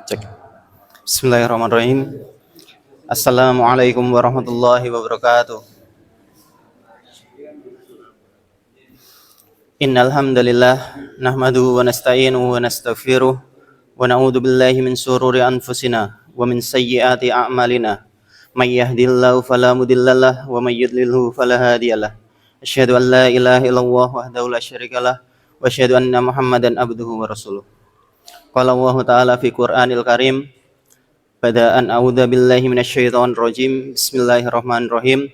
Cek. Bismillahirrahmanirrahim. Assalamualaikum warahmatullahi wabarakatuh. Innal hamdalillah nahmaduhu wa nasta'inuhu wa nastaghfiruh wa na'udzu billahi min shururi anfusina wa min sayyiati a'malina. May yahdihillahu fala mudhillalah wa may yudlilhu fala hadiyalah. Asyhadu an la ilaha illallah wahdahu la syarikalah wa asyhadu anna Muhammadan abduhu wa rasuluh. Qala Allah Ta'ala fi Qur'anil Karim. Bada'an a'udzu billahi minasyaitonir rajim. Bismillahirrahmanirrahim.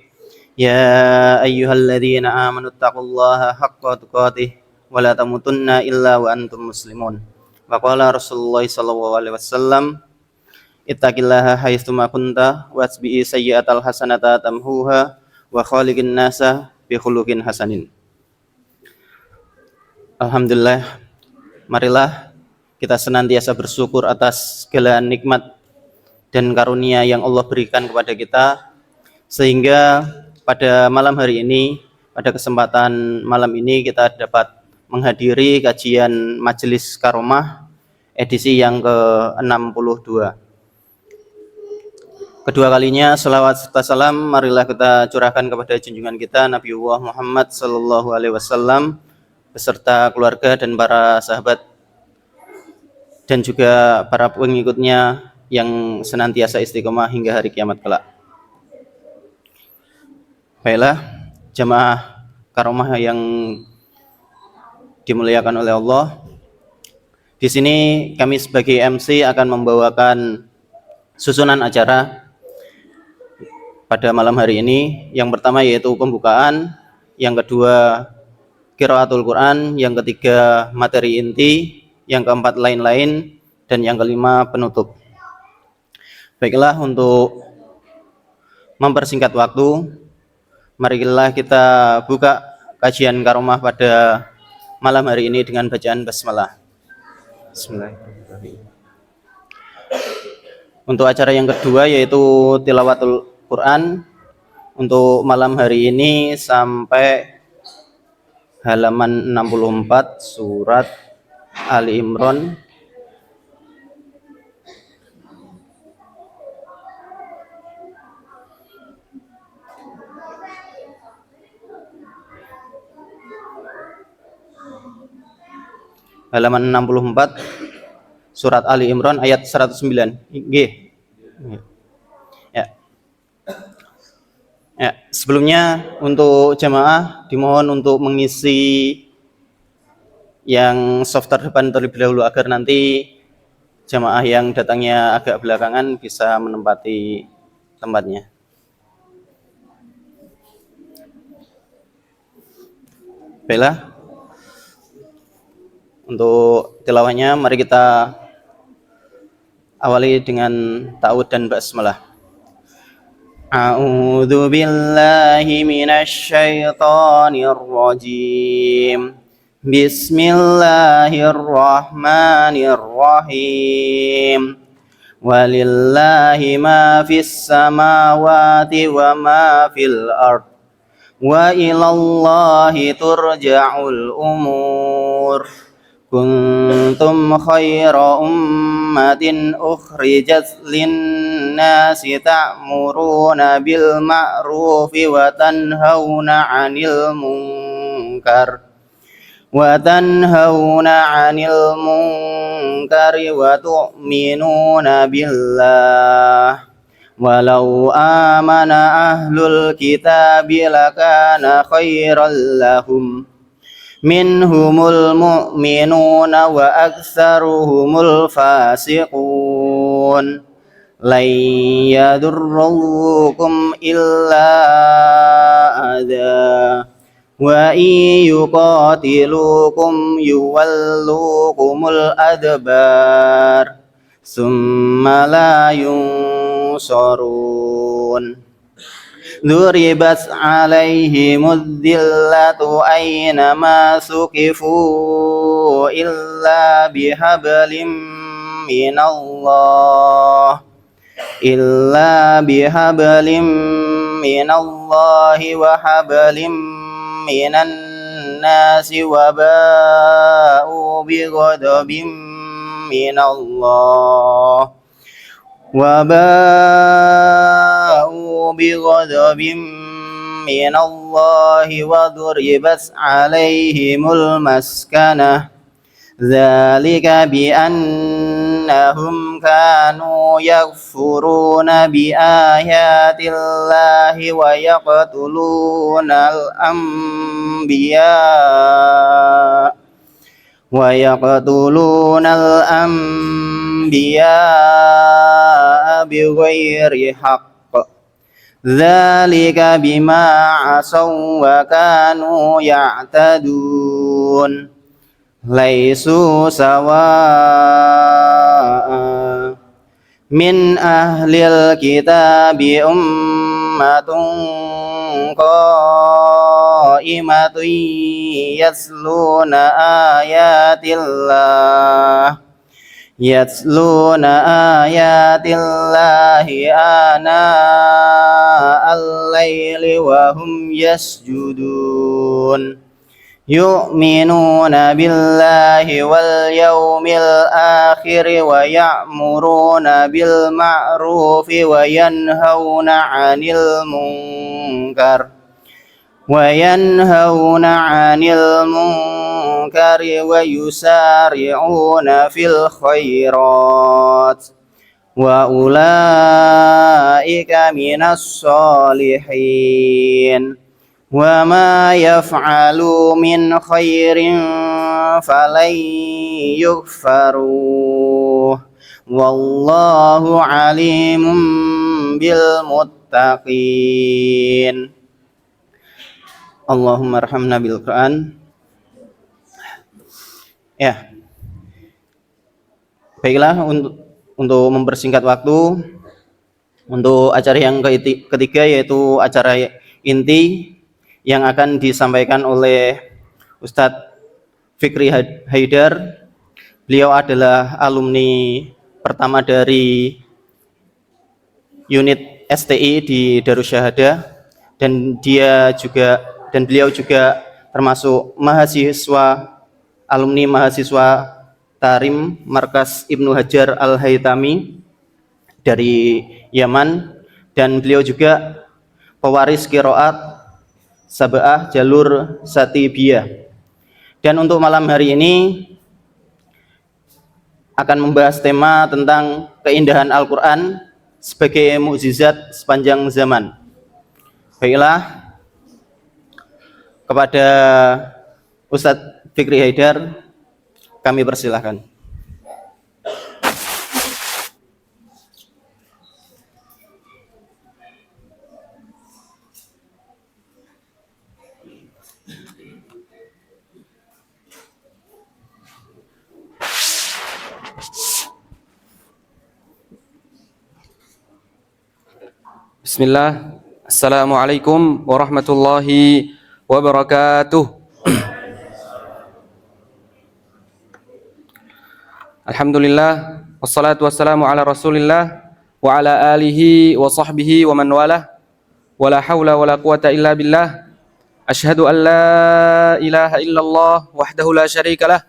Ya ayyuhalladzina amanu taqullaha haqqa tuqatih wa la tamutunna illa wa antum muslimun. Wa qala Rasulullah sallallahu alaihi wasallam, ittaqillaha haitsu ma kunta wasbi'i sayyi'atal hasanata tamhuha wa khaliqin nasa bi khuluqin hasanin. Alhamdulillah, marilah kita senantiasa bersyukur atas segala nikmat dan karunia yang Allah berikan kepada kita, sehingga pada malam hari ini, pada kesempatan malam ini kita dapat menghadiri kajian Majelis Karomah edisi yang ke-62. Kedua kalinya selawat serta salam marilah kita curahkan kepada junjungan kita Nabiullah Muhammad sallallahu alaihi wasallam beserta keluarga dan para sahabat dan juga para pengikutnya yang senantiasa istiqomah hingga hari kiamat kelak. Baiklah, jamaah karomah yang dimuliakan oleh Allah. Di sini kami sebagai MC akan membawakan susunan acara pada malam hari ini. Yang pertama yaitu pembukaan, yang kedua qiraatul Quran, yang ketiga materi inti, yang keempat lain-lain, dan yang kelima penutup. Baiklah, untuk mempersingkat waktu, marilah kita buka kajian karomah pada malam hari ini dengan bacaan basmalah. Bismillahirrahmanirrahim. Untuk acara yang kedua yaitu tilawatul Quran, untuk malam hari ini sampai halaman 64 surat Ali Imran. Halaman 64 surat Ali Imran ayat 109. Nggih. Ya. Ya, sebelumnya untuk jamaah dimohon untuk mengisi yang soft terdepan terlebih dahulu agar nanti jamaah yang datangnya agak belakangan bisa menempati tempatnya. Baiklah. Untuk tilawahnya mari kita awali dengan ta'awudz dan basmalah. A'udzu billahi minasy syaithanir rajim. Bismillahirrahmanirrahim. Walillahi ma fis samawati wa ma fil ard. Wa ilallahi turja'ul umur. Kuntum khaira ummatin ukhrijat linnasi ta'muruna bil ma'rufi wa tanhauna 'anil munkar wa tu'minuna billah. Walau amana ahlul kitabi lakana khairan lahum minhumul mu'minuna wa aktsaruhumul fasiqun. Lan yadurrukum illa adza wa yuqatilukum yuwallukumul adbar summa la yunsarun. Duribat alaihimud dhillatu aynama suqifu illa bihablim minallahi wa hablim minan nasi wa ba'u bighadabim من الله وباءوا بغضب من الله وضربت عليهم المسكنة ذلك بأنهم كانوا يكفرون بآيات الله ويقتلون الأنبياء بغير حق ذلك بما عصوا وكانوا يعتدون ليسوا سواء من أهل الكتاب أمة قائمة يتلون آيات الله آناء الليل وهم يسجدون يؤمنون بالله واليوم الآخر ويأمرون بالمعروف وينهون عن المنكر ويسارعون في الخيرات وأولئك من الصالحين وما يفعلوا من خير فلن يكفروه والله عليم بالمتقين. Allahumma arhamna bil Quran. Ya, baiklah, untuk mempersingkat waktu, untuk acara yang ketiga yaitu acara inti yang akan disampaikan oleh Ustadz Fikri Haidar. Beliau adalah alumni pertama dari unit STI di Darussyahadah dan beliau juga termasuk alumni mahasiswa Tarim Markas Ibnu Hajar Al-Haytami dari Yaman, dan beliau juga pewaris qiraat Sab'ah jalur Satibiyah. Dan untuk malam hari ini akan membahas tema tentang keindahan Al-Quran sebagai mukjizat sepanjang zaman. Baiklah, kepada Ustadz Fikri Haidar kami persilahkan. Bismillah. Assalamualaikum warahmatullahi wabarakatuh. Alhamdulillah, wassalatu wassalamu ala Rasulillah wa ala alihi wa sahbihi wa man walah, wa la hawla wa la quwata illa billah. Asyhadu an la ilaha illallah wahdahu la syarikalah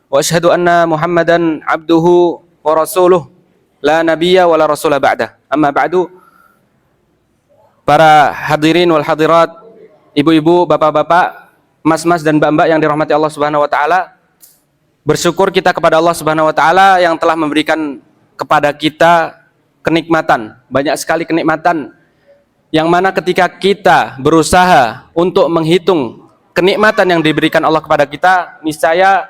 wa asyhadu anna Muhammadan abduhu wa rasuluh la nabiyya wa la rasulah ba'dah. Amma ba'du. Para hadirin wal hadirat, ibu-ibu, bapak-bapak, mas-mas dan mbak-mbak yang dirahmati Allah Subhanahu wa taala. Bersyukur kita kepada Allah Subhanahu wa taala yang telah memberikan kepada kita kenikmatan, banyak sekali kenikmatan yang mana ketika kita berusaha untuk menghitung kenikmatan yang diberikan Allah kepada kita, niscaya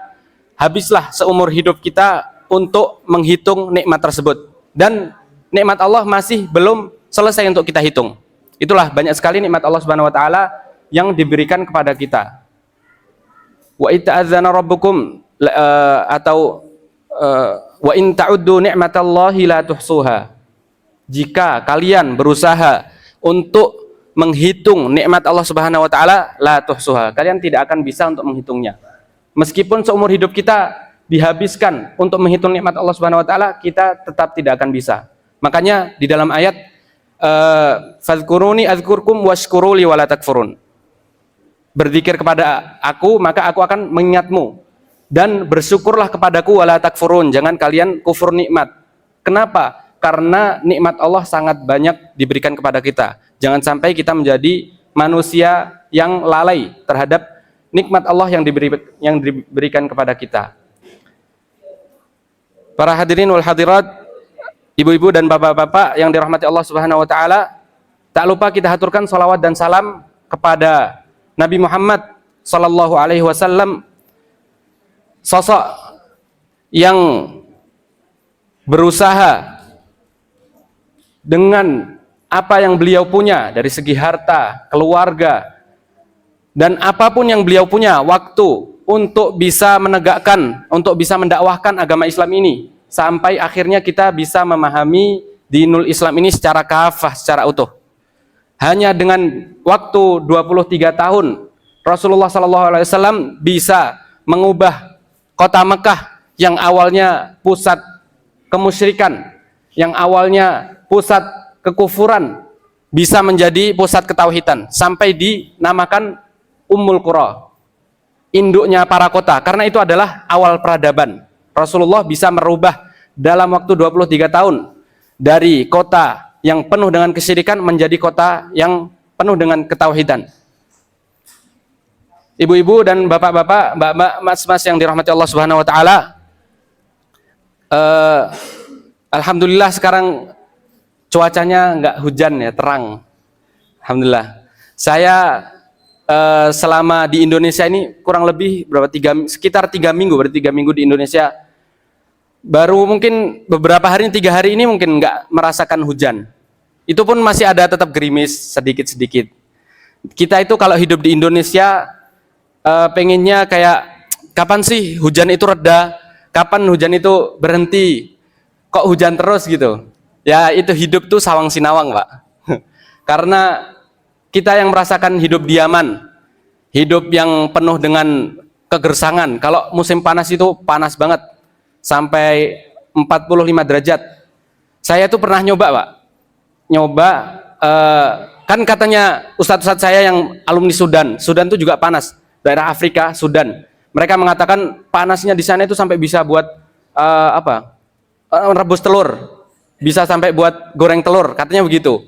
habislah seumur hidup kita untuk menghitung nikmat tersebut, dan nikmat Allah masih belum selesai untuk kita hitung. Itulah banyak sekali nikmat Allah Subhanahu wa taala yang diberikan kepada kita. Wa ita'adzana rabbukum wa in ta'uddu ni'matallahi la tuhsuha. Jika kalian berusaha untuk menghitung nikmat Allah Subhanahu wa taala, la tuhsuha, kalian tidak akan bisa untuk menghitungnya. Meskipun seumur hidup kita dihabiskan untuk menghitung nikmat Allah Subhanahu wa taala, kita tetap tidak akan bisa. Makanya di dalam ayat fadhkuruni adzkurkum washkuruli wala takfurun. Berzikir kepada aku, maka aku akan mengingatmu. dan bersyukurlah kepadaku wala takfurun, jangan kalian kufur nikmat. Kenapa? Karena nikmat Allah sangat banyak diberikan kepada kita. Jangan sampai kita menjadi manusia yang lalai terhadap nikmat Allah yang diberikan kepada kita. Para hadirin wal hadirat, ibu-ibu dan bapak-bapak yang dirahmati Allah Subhanahu wa taala, tak lupa kita haturkan salawat dan salam kepada Nabi Muhammad sallallahu alaihi wasallam, sosok yang berusaha dengan apa yang beliau punya dari segi harta, keluarga, dan apapun yang beliau punya, waktu untuk bisa menegakkan, untuk bisa mendakwahkan agama Islam ini, sampai akhirnya kita bisa memahami dinul Islam ini secara kafah, secara utuh. Hanya dengan waktu 23 tahun, Rasulullah SAW bisa mengubah kota Mekah yang awalnya pusat kemusyrikan, yang awalnya pusat kekufuran, bisa menjadi pusat ketauhidan, sampai dinamakan Ummul Qura, induknya para kota, karena itu adalah awal peradaban. Rasulullah bisa merubah dalam waktu 23 tahun dari kota yang penuh dengan kesyirikan menjadi kota yang penuh dengan ketauhidan. Ibu-ibu dan bapak-bapak, mbak-mbak, mas-mas yang dirahmati Allah Subhanahu wa taala, alhamdulillah sekarang cuacanya nggak hujan ya, terang. Alhamdulillah. Saya selama di Indonesia ini kurang lebih sekitar 3 minggu, berarti 3 minggu di Indonesia. Baru mungkin beberapa hari, 3 hari ini mungkin nggak merasakan hujan. Itu pun masih ada tetap gerimis sedikit-sedikit. Kita itu kalau hidup di Indonesia pengennya kayak kapan sih hujan itu reda, kapan hujan itu berhenti, kok hujan terus gitu. Ya itu hidup tuh sawang sinawang, Pak. Karena kita yang merasakan hidup diaman, hidup yang penuh dengan kegersangan. Kalau musim panas itu panas banget, sampai 45 derajat. Saya tuh pernah nyoba, Pak. Nyoba, kan katanya ustadz-ustadz saya yang alumni Sudan tuh juga panas. Daerah Afrika, Sudan. Mereka mengatakan panasnya di sana itu sampai bisa buat rebus telur, bisa sampai buat goreng telur, katanya begitu.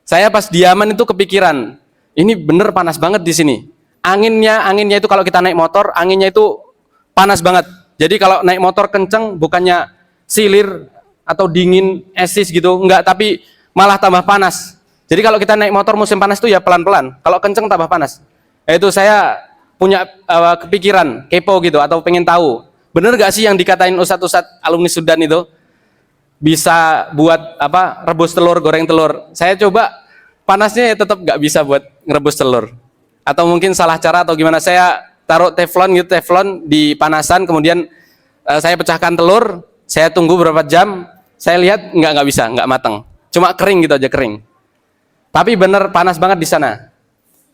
Saya pas di Yaman itu kepikiran, ini bener panas banget di sini. Anginnya itu kalau kita naik motor, anginnya itu panas banget. Jadi kalau naik motor kenceng, bukannya silir atau dingin, esis gitu, enggak, tapi malah tambah panas. Jadi kalau kita naik motor musim panas itu ya pelan-pelan, kalau kenceng tambah panas. Itu saya punya kepikiran, kepo gitu, atau pengen tahu, bener gak sih yang dikatain ustadz-ustadz alumni Sudan itu bisa buat rebus telur, goreng telur. Saya coba, panasnya ya tetap gak bisa buat ngerebus telur. Atau mungkin salah cara atau gimana, saya taruh teflon di panasan, kemudian saya pecahkan telur, saya tunggu beberapa jam, saya lihat nggak bisa, nggak matang, cuma kering gitu aja, kering. Tapi bener panas banget di sana.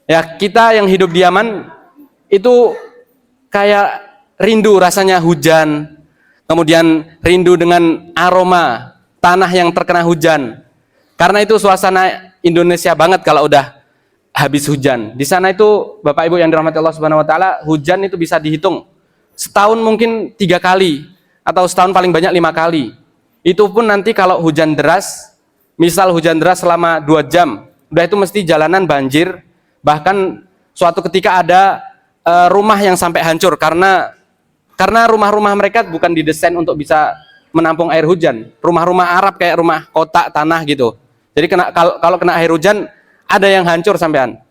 Ya kita yang hidup di Yaman itu kayak rindu rasanya hujan, kemudian rindu dengan aroma tanah yang terkena hujan. Karena itu suasana Indonesia banget kalau udah habis hujan. Di sana itu Bapak Ibu yang dirahmati Allah Subhanahu wa taala, hujan itu bisa dihitung setahun mungkin 3 kali atau setahun paling banyak 5 kali. Itu pun nanti kalau hujan deras, misal hujan deras selama 2 jam, udah itu mesti jalanan banjir. Bahkan suatu ketika ada rumah yang sampai hancur karena rumah-rumah mereka bukan didesain untuk bisa menampung air hujan. Rumah-rumah Arab kayak rumah kotak tanah gitu. Jadi kalau kena air hujan ada yang hancur sampean.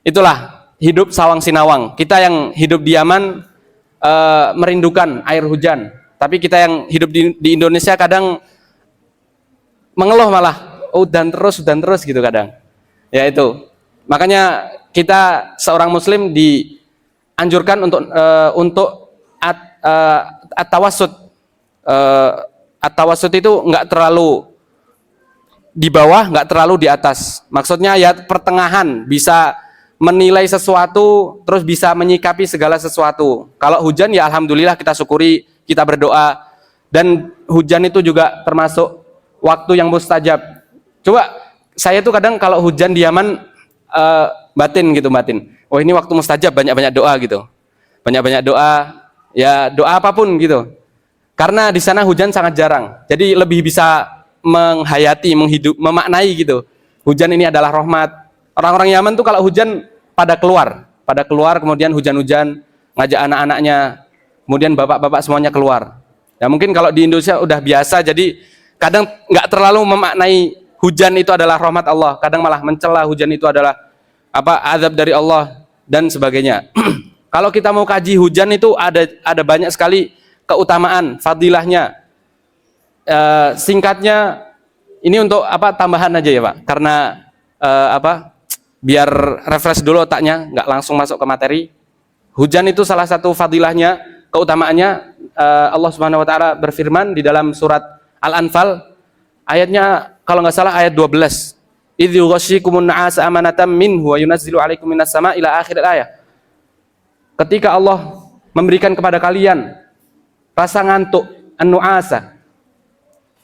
Itulah hidup sawang sinawang. Kita yang hidup di Yaman merindukan air hujan. Tapi kita yang hidup di Indonesia kadang mengeluh malah udan terus gitu kadang. Ya itu. Makanya kita seorang muslim dianjurkan untuk at-tawassut. At-tawassut itu enggak terlalu di bawah, nggak terlalu di atas. Maksudnya ya pertengahan, bisa menilai sesuatu, terus bisa menyikapi segala sesuatu. Kalau hujan ya alhamdulillah kita syukuri, kita berdoa. Dan hujan itu juga termasuk waktu yang mustajab. Coba saya tuh kadang kalau hujan di Yaman batin. Oh ini waktu mustajab, banyak-banyak doa gitu. Banyak-banyak doa, ya doa apapun gitu. Karena di sana hujan sangat jarang. Jadi lebih bisa menghayati, memaknai gitu. Hujan ini adalah rahmat. Orang-orang Yaman tuh kalau hujan pada keluar kemudian hujan-hujan ngajak anak-anaknya, kemudian bapak-bapak semuanya keluar. Ya mungkin kalau di Indonesia udah biasa, jadi kadang nggak terlalu memaknai hujan itu adalah rahmat Allah, kadang malah mencela hujan itu adalah azab dari Allah dan sebagainya. Kalau kita mau kaji hujan itu ada banyak sekali keutamaan, fadilahnya. Singkatnya ini untuk tambahan aja ya Pak, karena biar refresh dulu otaknya, nggak langsung masuk ke materi. Hujan itu salah satu fadilahnya, keutamaannya. Allah Subhanahu Wa Taala berfirman di dalam surat Al-Anfal, ayatnya kalau nggak salah ayat 12. Idh yughashshikumun nu'asa amanatan minhu wa yunazzilu 'alaikum minas sama'i ila akhir ayat. Ketika Allah memberikan kepada kalian rasa ngantuk, an-nu'asa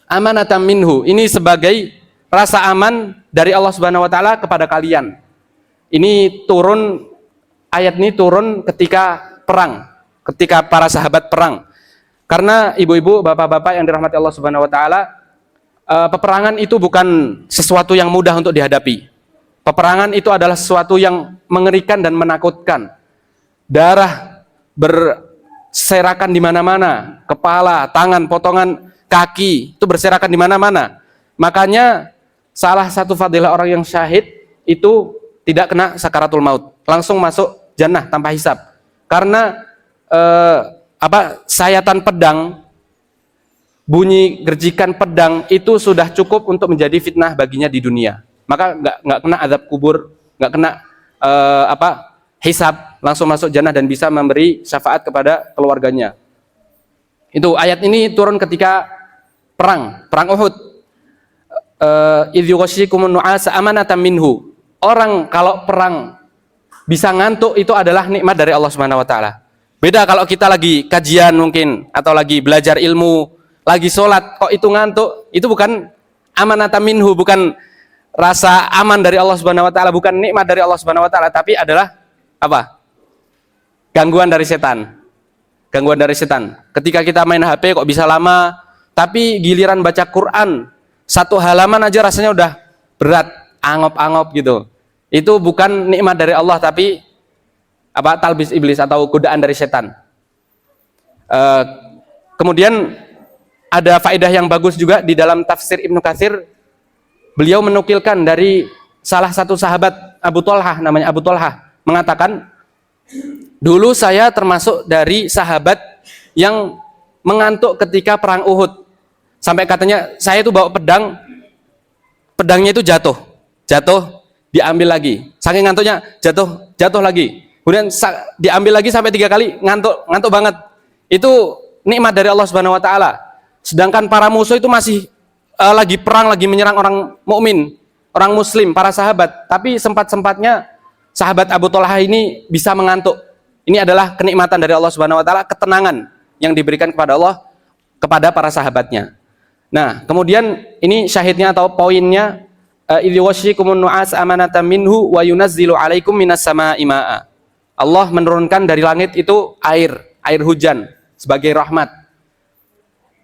amanatan minhu, ini sebagai rasa aman dari Allah Subhanahu wa taala kepada kalian. Ini turun, ayat ini turun ketika perang, ketika para sahabat perang. Karena ibu-ibu, bapak-bapak yang dirahmati Allah Subhanahu wa taala, peperangan itu bukan sesuatu yang mudah untuk dihadapi. Peperangan itu adalah sesuatu yang mengerikan dan menakutkan. Darah berserakan di mana-mana, kepala, tangan, potongan kaki itu berserakan di mana-mana. Makanya salah satu fadilah orang yang syahid itu tidak kena sakaratul maut, langsung masuk jannah tanpa hisab. Karena sayatan pedang, bunyi gerjikan pedang itu sudah cukup untuk menjadi fitnah baginya di dunia. Maka nggak kena azab kubur, nggak kena hisab, langsung masuk jannah dan bisa memberi syafaat kepada keluarganya. Itu ayat ini turun ketika perang Uhud. Idh yughashshikumun nu'asa amanatan minhu. Orang kalau perang bisa ngantuk itu adalah nikmat dari Allah Subhanahu wa taala. Beda kalau kita lagi kajian mungkin atau lagi belajar ilmu, lagi sholat kok itu ngantuk, itu bukan amanatan minhu, bukan rasa aman dari Allah Subhanahu wa taala, bukan nikmat dari Allah Subhanahu wa taala, tapi adalah gangguan dari setan. Gangguan dari setan. Ketika kita main HP kok bisa lama, tapi giliran baca Quran satu halaman aja rasanya udah berat, angop-angop gitu. Itu bukan nikmat dari Allah, tapi talbis iblis atau godaan dari setan. Kemudian ada faedah yang bagus juga di dalam tafsir Ibnu Katsir. Beliau menukilkan dari salah satu sahabat, Abu Thalhah, namanya Abu Thalhah, mengatakan, dulu saya termasuk dari sahabat yang mengantuk ketika perang Uhud. Sampai katanya saya itu bawa pedang, pedangnya itu jatuh, diambil lagi. Saking ngantuknya jatuh lagi. Kemudian diambil lagi sampai 3 kali, ngantuk banget. Itu nikmat dari Allah Subhanahu wa taala. Sedangkan para musuh itu masih lagi perang, lagi menyerang orang mukmin, orang muslim, para sahabat. Tapi sempat-sempatnya sahabat Abu Thalhah ini bisa mengantuk. Ini adalah kenikmatan dari Allah Subhanahu wa taala, ketenangan yang diberikan kepada Allah kepada para sahabatnya. Nah, kemudian ini syahidnya atau poinnya, idh yughashshikumun nu'as amanatan minhu wa yunazzilu 'alaikum minas sama'i ma'a. Allah menurunkan dari langit itu air hujan sebagai rahmat.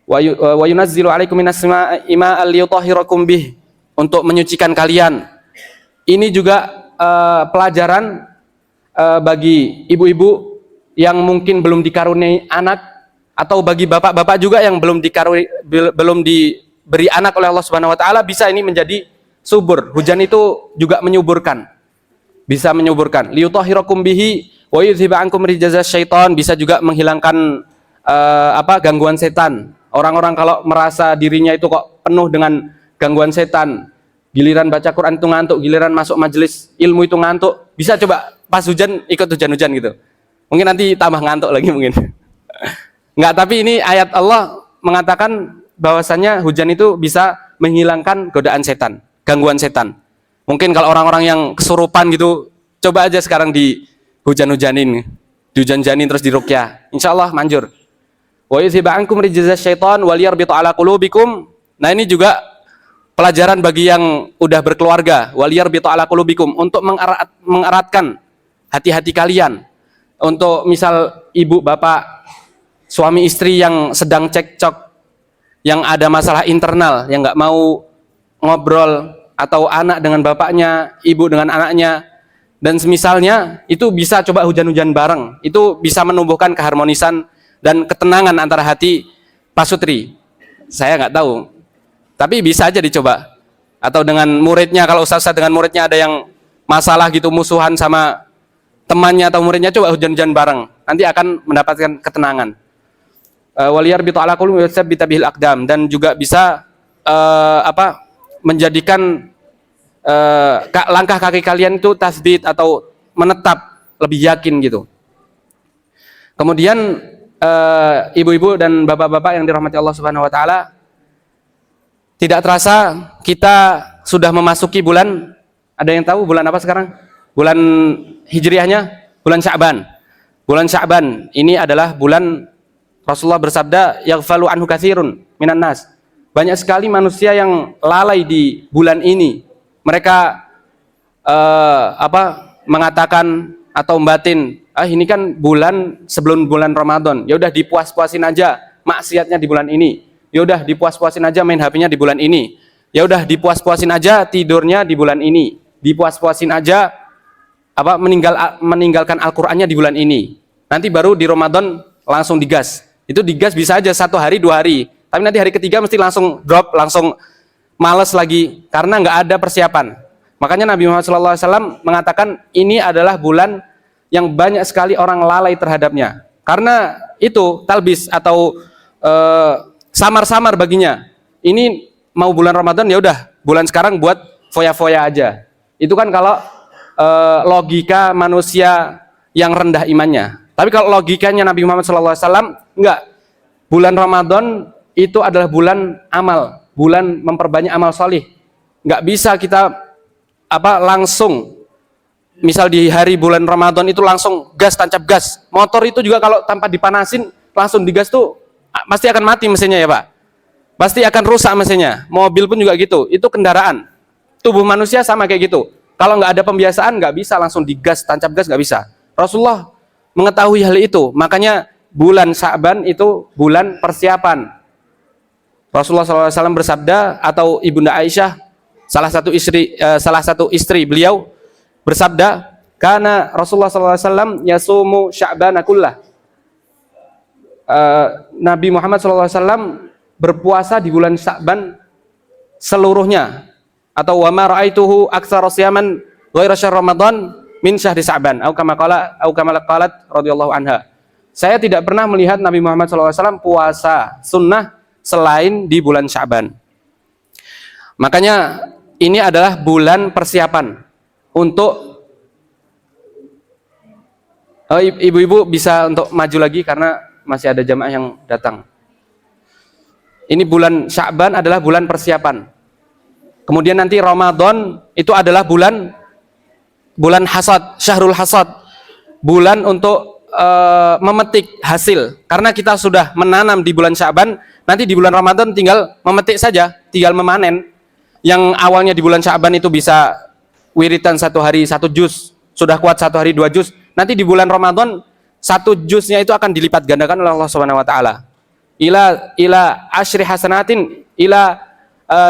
Wa yunazzilu 'alaikum minas sama'i ma'an liyutahhirakum bih, untuk menyucikan kalian. Ini juga pelajaran bagi ibu-ibu yang mungkin belum dikaruniai anak, atau bagi bapak-bapak juga yang belum diberi anak oleh Allah Subhanahu wa taala, bisa ini menjadi subur. Hujan itu juga menyuburkan. Bisa menyuburkan. Liyutahhirakum bihi wa yudhhiba ankum rijza syaitan, bisa juga menghilangkan gangguan setan. Orang-orang kalau merasa dirinya itu kok penuh dengan gangguan setan, giliran baca Quran itu ngantuk, giliran masuk majelis ilmu itu ngantuk, bisa coba pas hujan ikut hujan-hujan gitu. Mungkin nanti tambah ngantuk lagi mungkin. Enggak, tapi ini ayat Allah mengatakan bahwasannya hujan itu bisa menghilangkan godaan setan, gangguan setan. Mungkin kalau orang-orang yang kesurupan gitu, coba aja sekarang di hujan-hujanin, dihujan-hujanin terus diruqyah. Insyaallah manjur. Wa yuzhiba ankum rijza syaitan wal yarbita ala qulubikum. Nah, ini juga pelajaran bagi yang udah berkeluarga, wal yarbita ala qulubikum, untuk mengeratkan hati-hati kalian. Untuk misal ibu bapak suami istri yang sedang cekcok, yang ada masalah internal, yang nggak mau ngobrol, atau anak dengan bapaknya, ibu dengan anaknya, dan semisalnya, itu bisa coba hujan-hujan bareng. Itu bisa menumbuhkan keharmonisan dan ketenangan antara hati pasutri. Saya nggak tahu, tapi bisa aja dicoba. Atau dengan muridnya, kalau ustaz dengan muridnya ada yang masalah gitu, musuhan sama temannya atau muridnya, coba hujan-hujan bareng. Nanti akan mendapatkan ketenangan. Waliyarbitu ala qulubihim wa yutsabbita bihil aqdam, dan juga bisa menjadikan langkah kaki kalian itu tasbit atau menetap, lebih yakin gitu. Kemudian ibu-ibu dan bapak-bapak yang dirahmati Allah Subhanahu wa taala, tidak terasa kita sudah memasuki bulan, ada yang tahu bulan apa sekarang? Bulan Hijriahnya, bulan Sya'ban. Bulan Sya'ban ini adalah bulan Rasulullah bersabda, yaghfalu anhu katsirun minan nas. Banyak sekali manusia yang lalai di bulan ini. Mereka mengatakan atau membatin, ini kan bulan sebelum bulan Ramadan. Ya udah dipuas-puasin aja maksiatnya di bulan ini. Ya udah dipuas-puasin aja main HP-nya di bulan ini. Ya udah dipuas-puasin aja tidurnya di bulan ini. Dipuas-puasin aja meninggalkan Al-Qur'annya di bulan ini. Nanti baru di Ramadan langsung digas. Itu digas bisa aja 1 hari 2 hari. Tapi nanti hari ketiga mesti langsung drop, langsung males lagi karena nggak ada persiapan. Makanya Nabi Muhammad SAW mengatakan ini adalah bulan yang banyak sekali orang lalai terhadapnya. Karena itu talbis atau samar-samar baginya. Ini mau bulan Ramadan, ya udah bulan sekarang buat foya-foya aja. Itu kan kalau logika manusia yang rendah imannya. Tapi kalau logikanya Nabi Muhammad SAW, enggak. Bulan Ramadan itu adalah bulan amal, bulan memperbanyak amal solih. Enggak bisa kita langsung, misal di hari bulan Ramadan itu langsung gas, tancap gas. Motor itu juga kalau tanpa dipanasin langsung digas tuh pasti akan mati mesinnya ya Pak. Pasti akan rusak mesinnya. Mobil pun juga gitu. Itu kendaraan. Tubuh manusia sama kayak gitu. Kalau nggak ada pembiasaan nggak bisa langsung digas, tancap gas nggak bisa. Rasulullah mengetahui hal itu. Makanya bulan Sya'ban itu bulan persiapan. Rasulullah SAW bersabda, atau Ibunda Aisyah, salah satu istri beliau bersabda, karena Rasulullah SAW yasumu Sya'bana kullah. Nabi Muhammad SAW berpuasa di bulan Sya'ban seluruhnya, atau wa ma ra'aituhu aktsara siyaman ghaira syahr Ramadan min syahri Sya'ban, au kama qalat radhiyallahu anha. Saya tidak pernah melihat Nabi Muhammad SAW puasa sunnah selain di bulan Sya'ban. Makanya ini adalah bulan persiapan untuk ibu-ibu bisa untuk maju lagi karena masih ada jamaah yang datang. Ini bulan Sya'ban adalah bulan persiapan. Kemudian nanti Ramadan itu adalah bulan hasad, syahrul hasad. Bulan untuk memetik hasil. Karena kita sudah menanam di bulan Sya'ban, nanti di bulan Ramadan tinggal memetik saja, tinggal memanen. Yang awalnya di bulan Sya'ban itu bisa wiritan 1 hari 1 juz, sudah kuat 1 hari 2 juz. Nanti di bulan Ramadan 1 juznya itu akan dilipat gandakan oleh Allah Subhanahu wa taala. Ila asyri hasanatin ila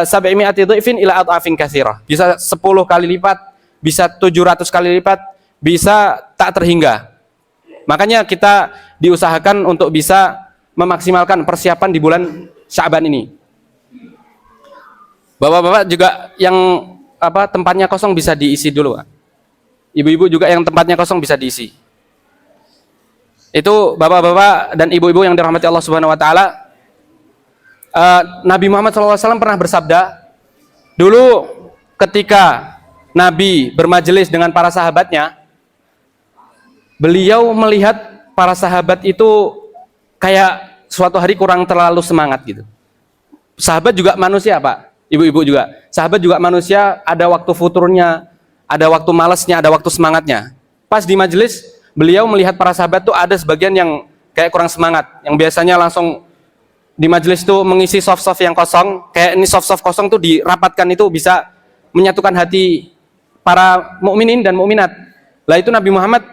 700 dhaifin ila adhafin katsirah. Bisa 10 kali lipat, bisa 700 kali lipat, bisa tak terhingga. Makanya kita diusahakan untuk bisa memaksimalkan persiapan di bulan Sya'ban ini. Bapak-bapak juga yang tempatnya kosong bisa diisi dulu, Pak. Ibu-ibu juga yang tempatnya kosong bisa diisi. Itu bapak-bapak dan ibu-ibu yang dirahmati Allah Subhanahu wa taala. Nabi Muhammad SAW pernah bersabda, dulu ketika Nabi bermajelis dengan para sahabatnya, beliau melihat para sahabat itu kayak suatu hari kurang terlalu semangat gitu. Sahabat juga manusia, Pak. Ibu-ibu juga. Sahabat juga manusia, ada waktu futurnya, ada waktu malasnya, ada waktu semangatnya. Pas di majelis, beliau melihat para sahabat tuh ada sebagian yang kayak kurang semangat, yang biasanya langsung di majelis itu mengisi soft-soft yang kosong, kayak ini soft-soft kosong tuh dirapatkan, itu bisa menyatukan hati para mukminin dan mukminat. Lah itu Nabi Muhammad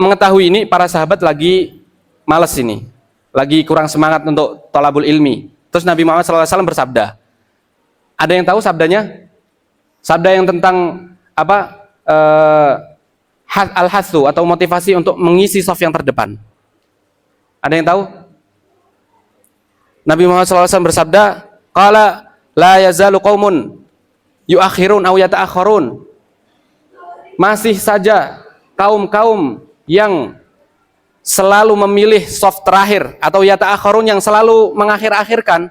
mengetahui ini para sahabat lagi malas ini. lagi kurang semangat untuk thalabul ilmi. Terus Nabi Muhammad SAW bersabda. Ada yang tahu sabdanya? Sabda yang tentang apa? Al-hasu atau motivasi untuk mengisi saf yang terdepan. Ada yang tahu? Nabi Muhammad SAW bersabda, qala la yazalu qaumun yuakhirun aw yata'akhirun. Masih saja kaum-kaum yang selalu memilih saf terakhir atau yata'akhirun yang selalu mengakhir-akhirkan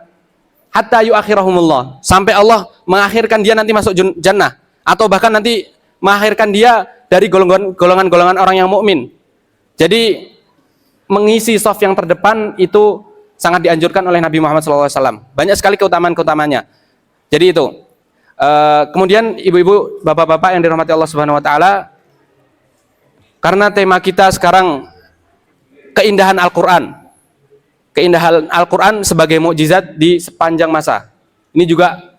hatta yuakhirahumullah, sampai Allah mengakhirkan dia nanti masuk jannah atau bahkan nanti mengakhirkan dia dari golongan-golongan orang yang mukmin. Jadi mengisi saf yang terdepan itu sangat dianjurkan oleh Nabi Muhammad SAW. Banyak sekali keutamaan-keutamanya. Jadi itu. Kemudian ibu-ibu, bapak-bapak yang dirahmati Allah Subhanahu Wa Taala, karena tema kita sekarang keindahan Al-Quran. Keindahan Al-Quran sebagai mukjizat di sepanjang masa. Ini juga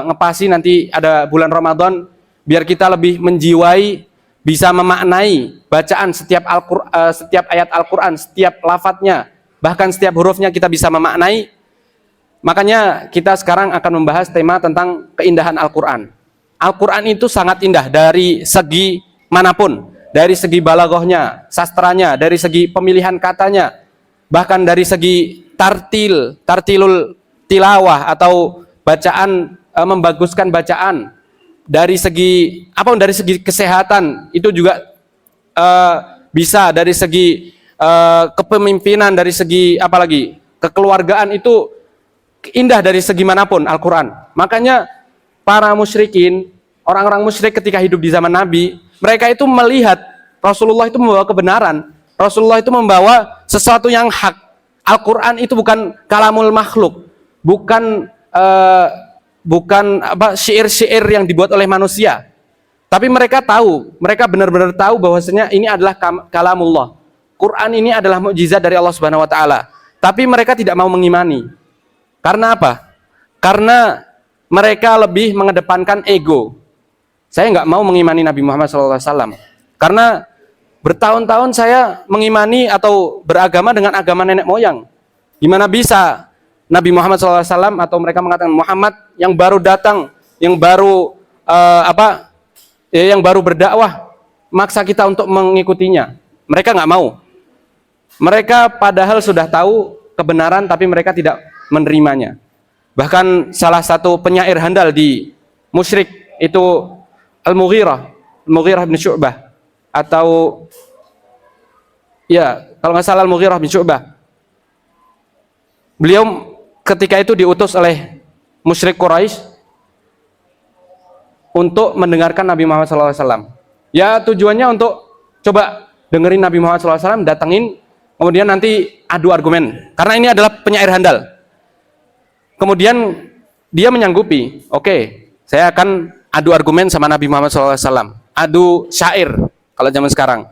ngepasi nanti ada bulan Ramadan, biar kita lebih menjiwai, bisa memaknai bacaan setiap ayat Al-Quran, setiap lafadznya, bahkan setiap hurufnya kita bisa memaknai. Makanya kita sekarang akan membahas tema tentang keindahan Al-Quran. Al-Quran itu sangat indah dari segi manapun, dari segi balaghahnya, sastranya, dari segi pemilihan katanya, bahkan dari segi tartilul tilawah atau bacaan, membaguskan bacaan, dari segi dari segi kesehatan itu juga bisa, dari segi kepemimpinan, dari segi apalagi kekeluargaan itu indah dari segi manapun Al-Quran. Makanya para musyrikin, orang-orang musyrik ketika hidup di zaman Nabi, mereka itu melihat Rasulullah itu membawa kebenaran, Rasulullah itu membawa sesuatu yang hak. Al-Quran itu bukan kalamul makhluk, bukan syair-syair yang dibuat oleh manusia. Tapi mereka tahu, mereka benar-benar tahu bahwasanya ini adalah kalamullah. Quran ini adalah mukjizat dari Allah Subhanahu Wa Taala. Tapi mereka tidak mau mengimani. Karena apa? Karena mereka lebih mengedepankan ego. Saya nggak mau mengimani Nabi Muhammad SAW. Karena bertahun-tahun saya mengimani atau beragama dengan agama nenek moyang. Gimana bisa Nabi Muhammad SAW atau mereka mengatakan Muhammad yang baru datang, yang baru yang baru berdakwah, maksa kita untuk mengikutinya. Mereka nggak mau. Mereka padahal sudah tahu kebenaran, tapi mereka tidak menerimanya. Bahkan salah satu penyair handal di musyrik itu Al-Mughirah bin Syu'bah, atau ya kalau nggak salah Al-Mughirah bin Syu'bah. Beliau ketika itu diutus oleh musyrik Quraisy untuk mendengarkan Nabi Muhammad SAW. Ya tujuannya untuk coba dengerin Nabi Muhammad SAW, datengin, kemudian nanti adu argumen. Karena ini adalah penyair handal. Kemudian dia menyanggupi, oke, saya akan adu argumen sama Nabi Muhammad SAW. Adu syair kalau zaman sekarang.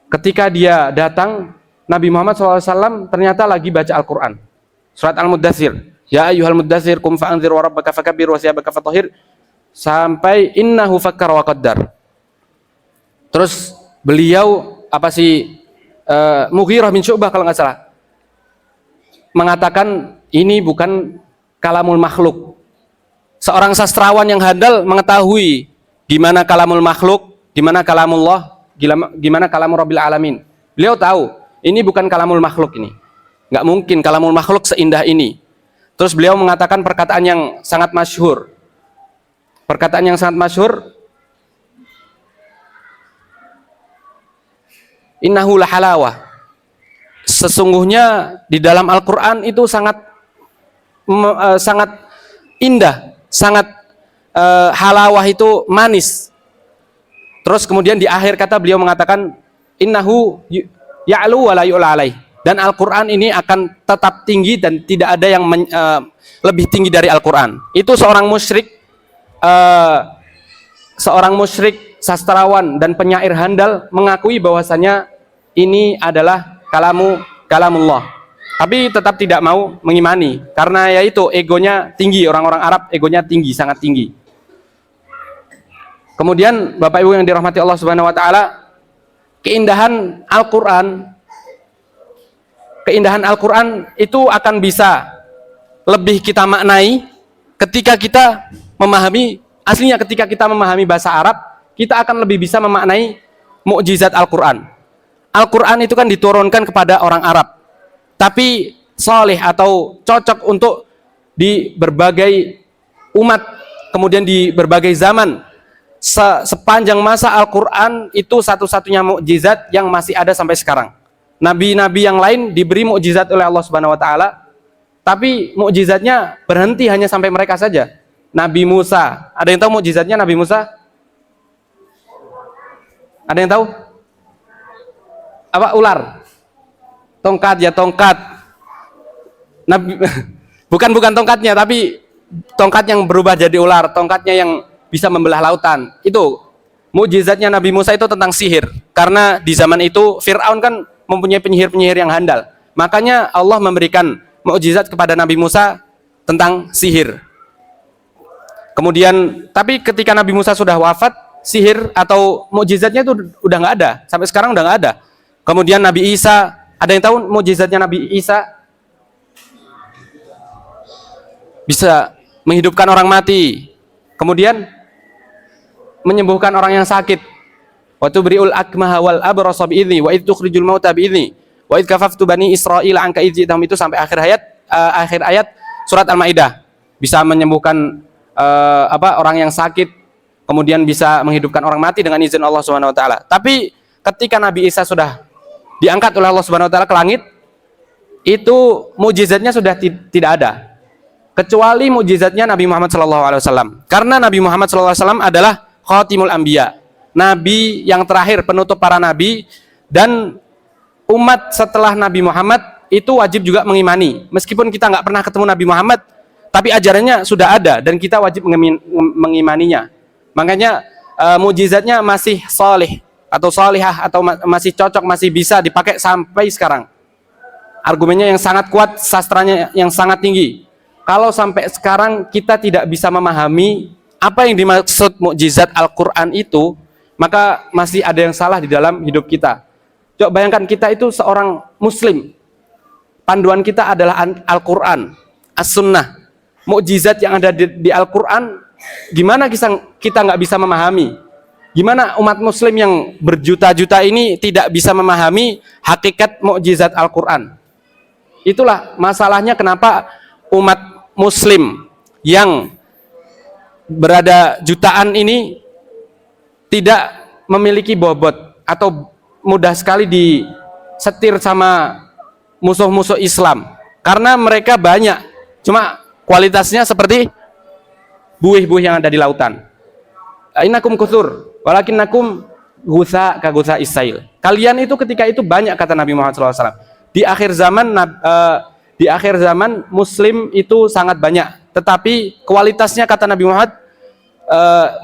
Ketika dia datang, Nabi Muhammad SAW ternyata lagi baca Al-Quran. Surat Al-Muddathir. Ya ayyuhal muddathir kum fa'anzir wa rabbaka fakabbir wa siyabaka fatahhir, sampai innahu fakkar wa qaddar. Terus beliau Mughirah bin Syu'bah kalau nggak salah mengatakan ini bukan kalamul makhluk. Seorang sastrawan yang handal mengetahui gimana kalamul makhluk, gimana kalamullah, gimana kalamul rabbil alamin. Beliau tahu ini bukan kalamul makhluk ini. Nggak mungkin kalamul makhluk seindah ini. Terus beliau mengatakan perkataan yang sangat masyhur. Perkataan yang sangat masyhur, innahu lahalawah. Sesungguhnya di dalam Al-Quran itu sangat indah, sangat halawah itu manis. Terus kemudian di akhir kata beliau mengatakan innahu ya'lu wa la yu'la alaih. Dan Al-Quran ini akan tetap tinggi dan tidak ada yang lebih tinggi dari Al-Quran. Itu seorang musyrik sastrawan dan penyair handal mengakui bahwasanya ini adalah kalamullah. Tapi tetap tidak mau mengimani karena yaitu egonya tinggi, orang-orang Arab egonya tinggi, sangat tinggi. Kemudian Bapak Ibu yang dirahmati Allah Subhanahu wa taala, keindahan Al-Qur'an keindahan Al-Quran itu akan bisa lebih kita maknai ketika kita memahami, aslinya ketika kita memahami bahasa Arab, kita akan lebih bisa memaknai mukjizat Al-Quran. Al-Quran itu kan diturunkan kepada orang Arab, tapi soleh atau cocok untuk di berbagai umat, kemudian di berbagai zaman. Sepanjang masa Al-Quran itu satu-satunya mukjizat yang masih ada sampai sekarang. Nabi-nabi yang lain diberi mukjizat oleh Allah Subhanahu wa taala, tapi mukjizatnya berhenti hanya sampai mereka saja. Nabi Musa, ada yang tahu mukjizatnya Nabi Musa? Ada yang tahu? Apa? Ular. Tongkat ya, tongkat. Nabi bukan tongkatnya, tapi tongkat yang berubah jadi ular, tongkatnya yang bisa membelah lautan. Itu mukjizatnya Nabi Musa itu tentang sihir. Karena di zaman itu Fir'aun kan mempunyai penyihir-penyihir yang handal. Makanya Allah memberikan mukjizat kepada Nabi Musa tentang sihir. Kemudian, tapi ketika Nabi Musa sudah wafat, sihir atau mukjizatnya itu udah nggak ada. Sampai sekarang udah nggak ada. Kemudian Nabi Isa, ada yang tahu mukjizatnya Nabi Isa? Bisa menghidupkan orang mati. Kemudian menyembuhkan orang yang sakit. Wa tubri'ul akmaha wal abrasa bi'izni wa id tukhrijul mauta bi'izni wa id kafaftu bani Israil anka idzitahum, itu sampai akhir ayat surat Al-Maidah. Bisa menyembuhkan orang yang sakit, kemudian bisa menghidupkan orang mati dengan izin Allah Subhanahu wa taala. Tapi ketika Nabi Isa sudah diangkat oleh Allah Subhanahu wa taala ke langit, itu mukjizatnya sudah tidak ada. Kecuali mukjizatnya Nabi Muhammad SAW. Karena Nabi Muhammad SAW adalah Khatimul Anbiya, Nabi yang terakhir, penutup para Nabi, dan umat setelah Nabi Muhammad itu wajib juga mengimani. Meskipun kita nggak pernah ketemu Nabi Muhammad, tapi ajarannya sudah ada dan kita wajib mengimaninya. Makanya mukjizatnya masih salih atau salihah atau masih cocok, masih bisa dipakai sampai sekarang. Argumennya yang sangat kuat, sastranya yang sangat tinggi. Kalau sampai sekarang kita tidak bisa memahami apa yang dimaksud mukjizat Al-Quran itu, maka masih ada yang salah di dalam hidup kita. Coba bayangkan, kita itu seorang muslim, panduan kita adalah Al-Quran, As-Sunnah. Mukjizat yang ada di Al-Quran, gimana kita nggak bisa memahami? Gimana umat muslim yang berjuta-juta ini tidak bisa memahami hakikat mukjizat Al-Quran? Itulah masalahnya kenapa umat muslim yang berada jutaan ini tidak memiliki bobot atau mudah sekali disetir sama musuh-musuh Islam, karena mereka banyak, cuma kualitasnya seperti buih-buih yang ada di lautan. Innakum kutsur walakinnakum gutsa ka gutsa isail. Kalian itu ketika itu banyak, kata Nabi Muhammad SAW. Di akhir zaman muslim itu sangat banyak, tetapi kualitasnya, kata Nabi Muhammad,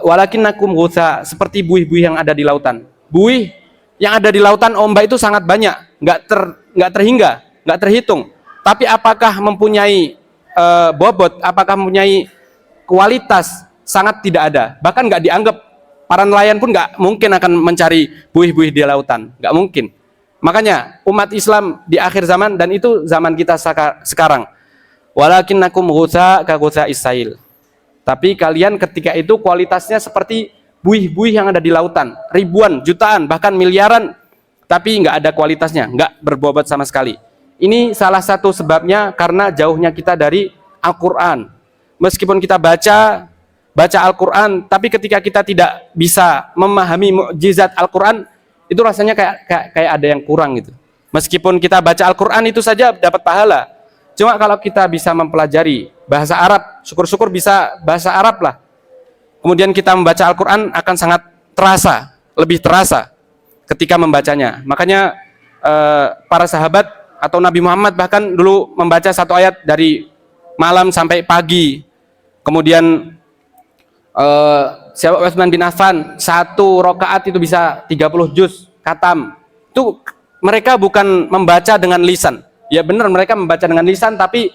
walakinnakum gutsa, seperti buih-buih yang ada di lautan. Buih yang ada di lautan, ombak itu sangat banyak, nggak terhingga, nggak terhitung. Tapi apakah mempunyai bobot, apakah mempunyai kualitas? Sangat tidak ada. Bahkan nggak dianggap. Para nelayan pun nggak mungkin akan mencari buih-buih di lautan, nggak mungkin. Makanya umat Islam di akhir zaman, dan itu zaman kita sekarang, walakinnakum gutsa ka gutsa isail. Tapi kalian ketika itu kualitasnya seperti buih-buih yang ada di lautan, ribuan, jutaan, bahkan miliaran, tapi nggak ada kualitasnya, nggak berbobot sama sekali. Ini salah satu sebabnya karena jauhnya kita dari Al-Quran. Meskipun kita baca Al-Quran, tapi ketika kita tidak bisa memahami mukjizat Al-Quran, itu rasanya kayak ada yang kurang gitu. Meskipun kita baca Al-Quran itu saja dapat pahala, cuma kalau kita bisa mempelajari bahasa Arab, syukur-syukur bisa bahasa Arab lah, kemudian kita membaca Al-Quran akan sangat terasa, lebih terasa ketika membacanya. Makanya para sahabat atau Nabi Muhammad bahkan dulu membaca satu ayat dari malam sampai pagi. Kemudian Sahabat Utsman bin Affan satu rakaat itu bisa 30 juz khatam. Itu mereka bukan membaca dengan lisan. Ya benar, mereka membaca dengan lisan, tapi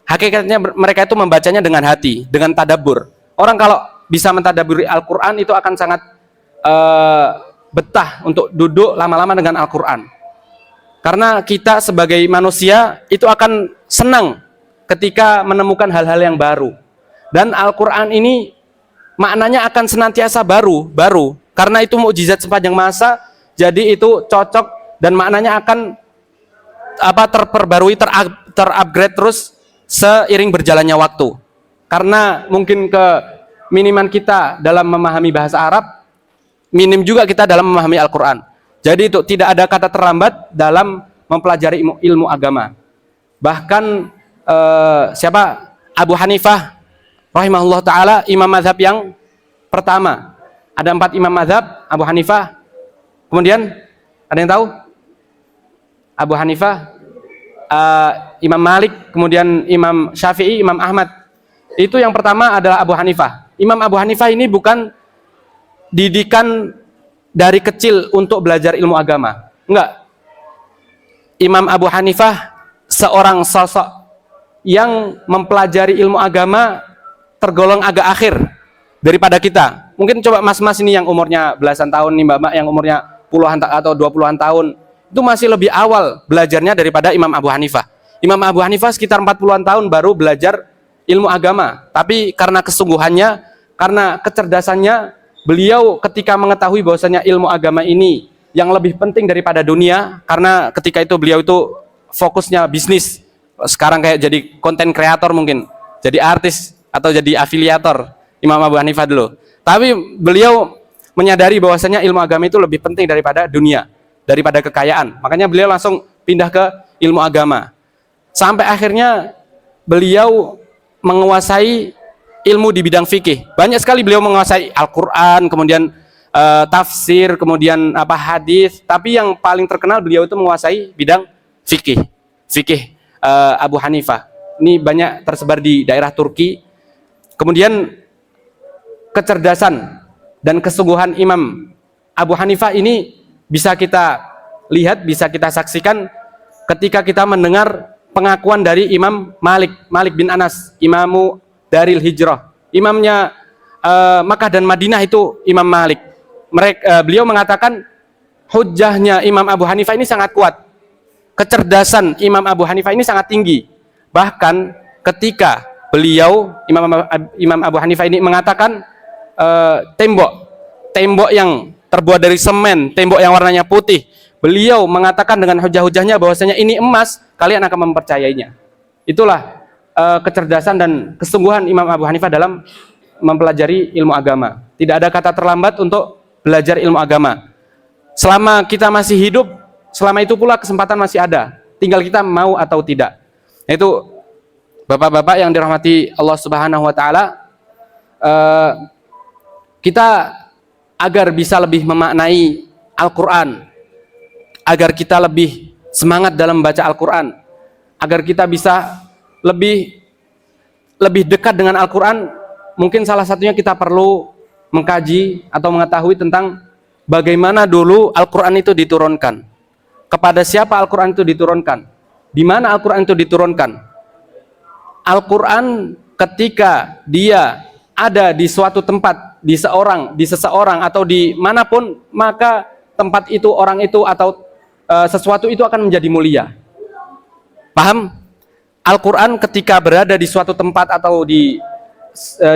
hakikatnya mereka itu membacanya dengan hati, dengan tadabbur. Orang kalau bisa mentadabburi Al-Quran itu akan sangat betah untuk duduk lama-lama dengan Al-Quran. Karena kita sebagai manusia itu akan senang ketika menemukan hal-hal yang baru. Dan Al-Quran ini maknanya akan senantiasa baru. Karena itu mukjizat sepanjang masa, jadi itu cocok dan maknanya akan terperbarui, terupgrade terus seiring berjalannya waktu. Karena mungkin miniman kita dalam memahami bahasa Arab, minim juga kita dalam memahami Al-Quran. Jadi itu tidak ada kata terlambat dalam mempelajari ilmu agama. Bahkan Abu Hanifah rahimahullah ta'ala, imam mazhab yang pertama. Ada 4 imam mazhab, Abu Hanifah. Kemudian ada yang tahu? Abu Hanifah, Imam Malik, kemudian Imam Syafi'i, Imam Ahmad. Itu yang pertama adalah Abu Hanifah. Imam Abu Hanifah ini bukan didikan dari kecil untuk belajar ilmu agama. Enggak. Imam Abu Hanifah seorang sosok yang mempelajari ilmu agama tergolong agak akhir daripada kita. Mungkin coba mas-mas ini yang umurnya belasan tahun nih, mbak-mbak yang umurnya puluhan atau 20-an tahun, itu masih lebih awal belajarnya daripada Imam Abu Hanifah. Imam Abu Hanifah sekitar 40-an tahun baru belajar ilmu agama. Tapi karena kesungguhannya, karena kecerdasannya, beliau ketika mengetahui bahwasanya ilmu agama ini yang lebih penting daripada dunia, karena ketika itu beliau itu fokusnya bisnis. Sekarang kayak jadi konten kreator mungkin, jadi artis atau jadi afiliator, Imam Abu Hanifah dulu. Tapi beliau menyadari bahwasanya ilmu agama itu lebih penting daripada dunia, daripada kekayaan. Makanya beliau langsung pindah ke ilmu agama. Sampai akhirnya beliau menguasai ilmu di bidang fikih. Banyak sekali beliau menguasai Al-Quran, kemudian tafsir, kemudian hadis. Tapi yang paling terkenal beliau itu menguasai bidang fikih. Fikih Abu Hanifah. Ini banyak tersebar di daerah Turki. Kemudian kecerdasan dan kesungguhan Imam Abu Hanifah ini bisa kita lihat, bisa kita saksikan ketika kita mendengar pengakuan dari Imam Malik bin Anas, Imamu Daril Hijrah, imamnya Makkah dan Madinah itu Imam Malik. Beliau mengatakan hujjahnya Imam Abu Hanifah ini sangat kuat, kecerdasan Imam Abu Hanifah ini sangat tinggi. Bahkan ketika beliau Imam Abu Hanifah ini mengatakan tembok yang terbuat dari semen, tembok yang warnanya putih, beliau mengatakan dengan hujah-hujahnya bahwasanya ini emas, kalian akan mempercayainya. Itulah kecerdasan dan kesungguhan Imam Abu Hanifah dalam mempelajari ilmu agama. Tidak ada kata terlambat untuk belajar ilmu agama. Selama kita masih hidup, selama itu pula kesempatan masih ada. Tinggal kita mau atau tidak. Itu bapak-bapak yang dirahmati Allah Subhanahu wa taala, kita agar bisa lebih memaknai Al-Quran, agar kita lebih semangat dalam membaca Al-Quran, agar kita bisa lebih dekat dengan Al-Quran, mungkin salah satunya kita perlu mengkaji atau mengetahui tentang bagaimana dulu Al-Quran itu diturunkan, kepada siapa Al-Quran itu diturunkan, di mana Al-Quran itu diturunkan. Al-Quran ketika dia ada di suatu tempat, di seseorang atau di manapun, maka tempat itu, orang itu atau sesuatu itu akan menjadi mulia. Paham? Al-Quran ketika berada di suatu tempat atau di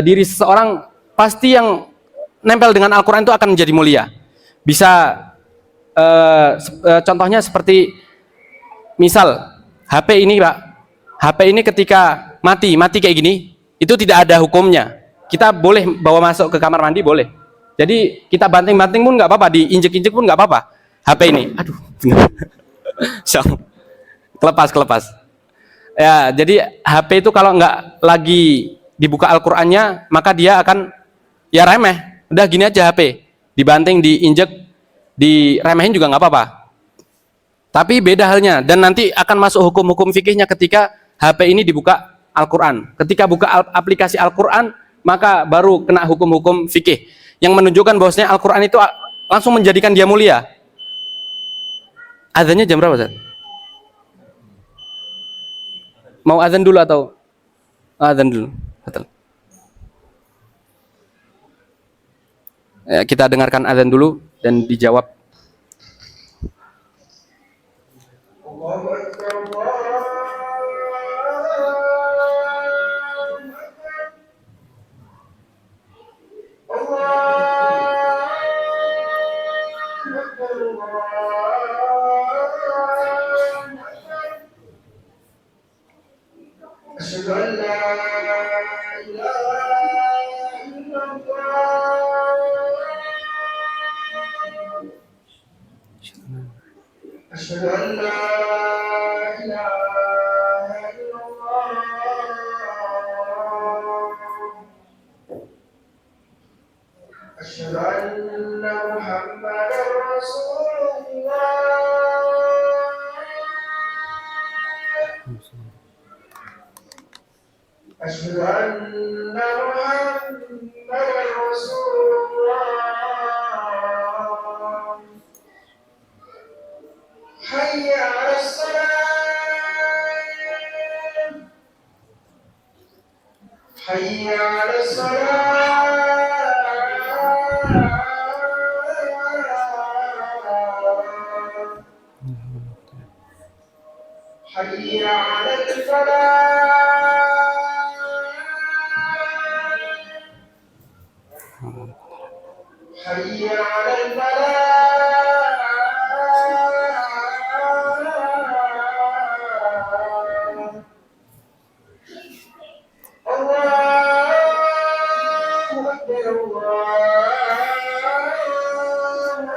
diri seseorang, pasti yang nempel dengan Al-Quran itu akan menjadi mulia. Bisa contohnya seperti misal HP ini, Pak. HP ini ketika mati kayak gini, itu tidak ada hukumnya. Kita boleh bawa masuk ke kamar mandi, boleh. Jadi kita banting-banting pun nggak apa-apa, diinjek-injek pun nggak apa-apa. HP ini, aduh, kelepas. Ya, jadi HP itu kalau nggak lagi dibuka Al-Qur'annya, maka dia akan ya remeh. Udah gini aja HP, dibanting, diinjek, diremehin juga nggak apa-apa. Tapi beda halnya, dan nanti akan masuk hukum-hukum fikihnya ketika HP ini dibuka Al-Qur'an. Ketika buka aplikasi Al-Qur'an, maka baru kena hukum-hukum fikih yang menunjukkan bahwasanya Al-Quran itu langsung menjadikan dia mulia. Azannya jam berapa, Ustaz? Mau azan dulu atau azan dulu? Ya, kita dengarkan azan dulu dan dijawab. محمدا رسول الله حي على الصلاة حي على الصلاة حي على الفلاح حي على الفلاح الله أكبر الله أكبر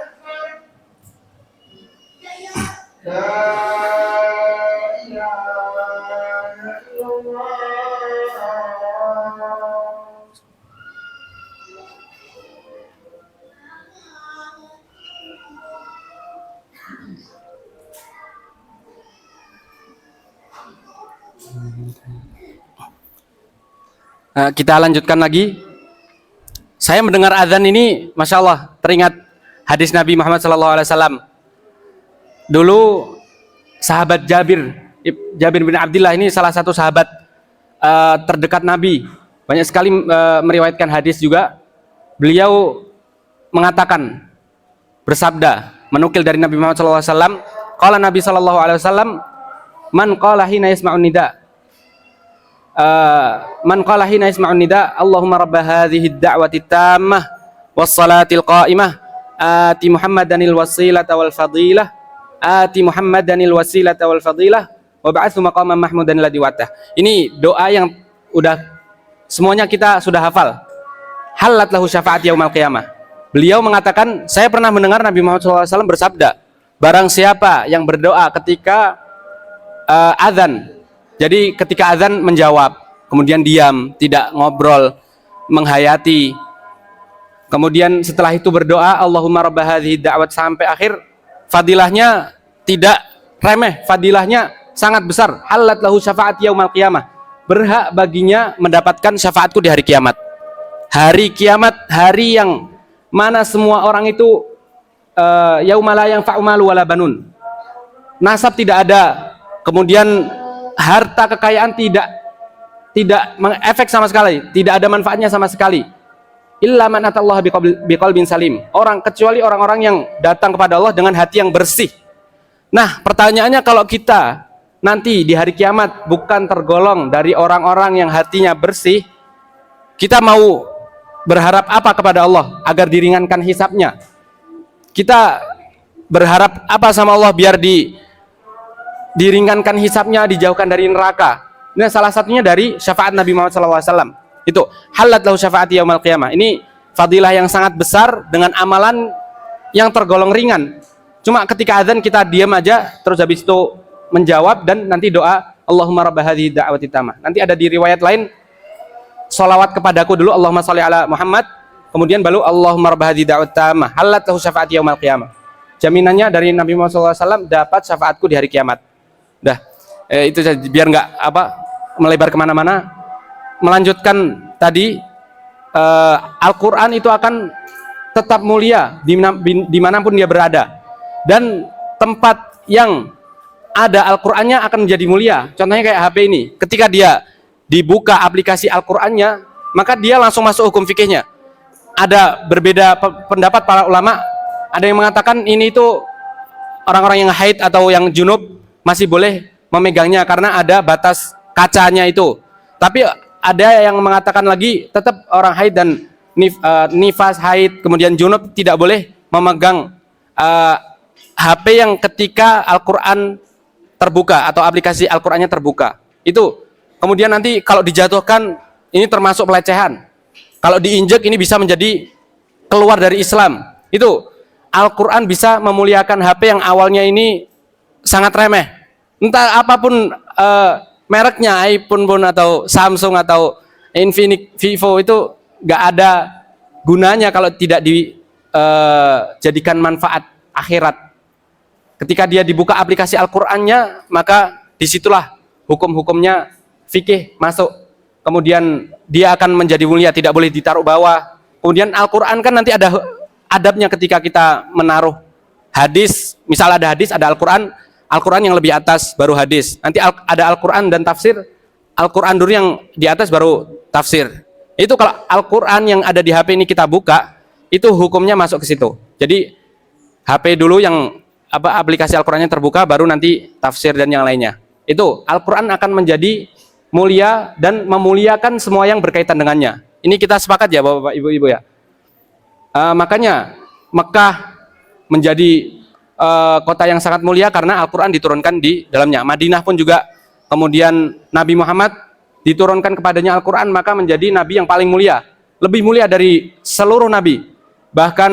لا إله إلا الله Kita lanjutkan lagi. Saya mendengar azan ini, masya Allah, teringat hadis Nabi Muhammad SAW. Dulu sahabat Jabir bin Abdullah ini salah satu sahabat terdekat Nabi. Banyak sekali meriwayatkan hadis juga. Beliau mengatakan, bersabda, menukil dari Nabi Muhammad SAW. Qala Nabi SAW, man qala hina yasma'un nida. Man qala hina yasma'un nida, Allahumma rabba hadhihi ad-da'wati tammah was salatil qa'imah ati Muhammadanil wasilata wal fadilah ati Muhammadanil wasilata wal fadilah wa ba'athu maqaman mahmudan ladzi watah. Ini doa yang udah semuanya kita sudah hafal. Halat lahu syafaat yaumal qiyamah. Beliau mengatakan, saya pernah mendengar Nabi Muhammad SAW bersabda, barang siapa yang berdoa ketika azan. Jadi ketika azan menjawab, kemudian diam, tidak ngobrol, menghayati. Kemudian setelah itu berdoa, Allahumma rabba hadhihi da'wat sampai akhir, fadilahnya tidak remeh, fadilahnya sangat besar. Halat lahu syafaat yaumal qiyamah. Berhak baginya mendapatkan syafaatku di hari kiamat. Hari kiamat, hari yang mana semua orang itu yauma la yanfa'u malu wala banun. Nasab tidak ada. Kemudian harta kekayaan tidak mengefek sama sekali, tidak ada manfaatnya sama sekali. Illa man atallaha biqalbin salim. Kecuali orang-orang yang datang kepada Allah dengan hati yang bersih. Nah, pertanyaannya, kalau kita nanti di hari kiamat bukan tergolong dari orang-orang yang hatinya bersih, kita mau berharap apa kepada Allah agar diringankan hisabnya? Kita berharap apa sama Allah biar diringankan hisabnya, dijauhkan dari neraka? Ini salah satunya dari syafaat Nabi Muhammad SAW. Itu halat lahu syafaati yaumal qiyamah. Ini fadilah yang sangat besar dengan amalan yang tergolong ringan. Cuma ketika azan kita diam aja, terus habis itu menjawab dan nanti doa Allahumma rabba hadhihi da'wati tamah. Nanti ada di riwayat lain, sholawat kepadaku dulu, Allahumma sholli ala Muhammad, kemudian baru Allahumma rabba hadhihi da'wati tamah, halat lahu syafaati yaumal qiyamah. Jaminannya dari Nabi Muhammad SAW, dapat syafaatku di hari kiamat. Dah, itu saja, biar nggak melebar kemana-mana. Melanjutkan tadi, Al-Quran itu akan tetap mulia dimanapun dia berada, dan tempat yang ada Al-Qurannya akan menjadi mulia. Contohnya kayak HP ini, ketika dia dibuka aplikasi Al-Qurannya, maka dia langsung masuk hukum fikihnya. Ada berbeda pendapat para ulama. Ada yang mengatakan ini itu orang-orang yang haid atau yang junub masih boleh memegangnya karena ada batas kacanya itu. Tapi ada yang mengatakan lagi tetap orang haid dan nifas haid kemudian junub tidak boleh memegang HP yang ketika Al-Quran terbuka atau aplikasi Al-Qurannya terbuka. Itu kemudian nanti kalau dijatuhkan ini termasuk pelecehan. Kalau diinjek ini bisa menjadi keluar dari Islam. Itu Al-Quran bisa memuliakan HP yang awalnya ini sangat remeh. Entah apapun mereknya, iPhone pun atau Samsung atau Infinix, Vivo, itu nggak ada gunanya kalau tidak dijadikan manfaat akhirat. Ketika dia dibuka aplikasi Al-Qurannya, maka disitulah hukum-hukumnya fikih masuk. Kemudian dia akan menjadi mulia, tidak boleh ditaruh bawah. Kemudian Al-Quran kan nanti ada adabnya ketika kita menaruh hadis, misal ada hadis, ada Al-Quran, Al-Quran yang lebih atas baru hadis. Nanti ada Al-Quran dan tafsir, Al-Quran dulu yang di atas baru tafsir. Itu kalau Al-Quran yang ada di HP ini kita buka, itu hukumnya masuk ke situ. Jadi HP dulu yang aplikasi Al-Qurannya terbuka, baru nanti tafsir dan yang lainnya. Itu Al-Quran akan menjadi mulia dan memuliakan semua yang berkaitan dengannya. Ini kita sepakat ya Bapak Ibu ya. Makanya Mekah menjadi kota yang sangat mulia karena Al-Quran diturunkan di dalamnya. Madinah pun juga, kemudian Nabi Muhammad diturunkan kepadanya Al-Quran, maka menjadi Nabi yang paling mulia, lebih mulia dari seluruh Nabi. Bahkan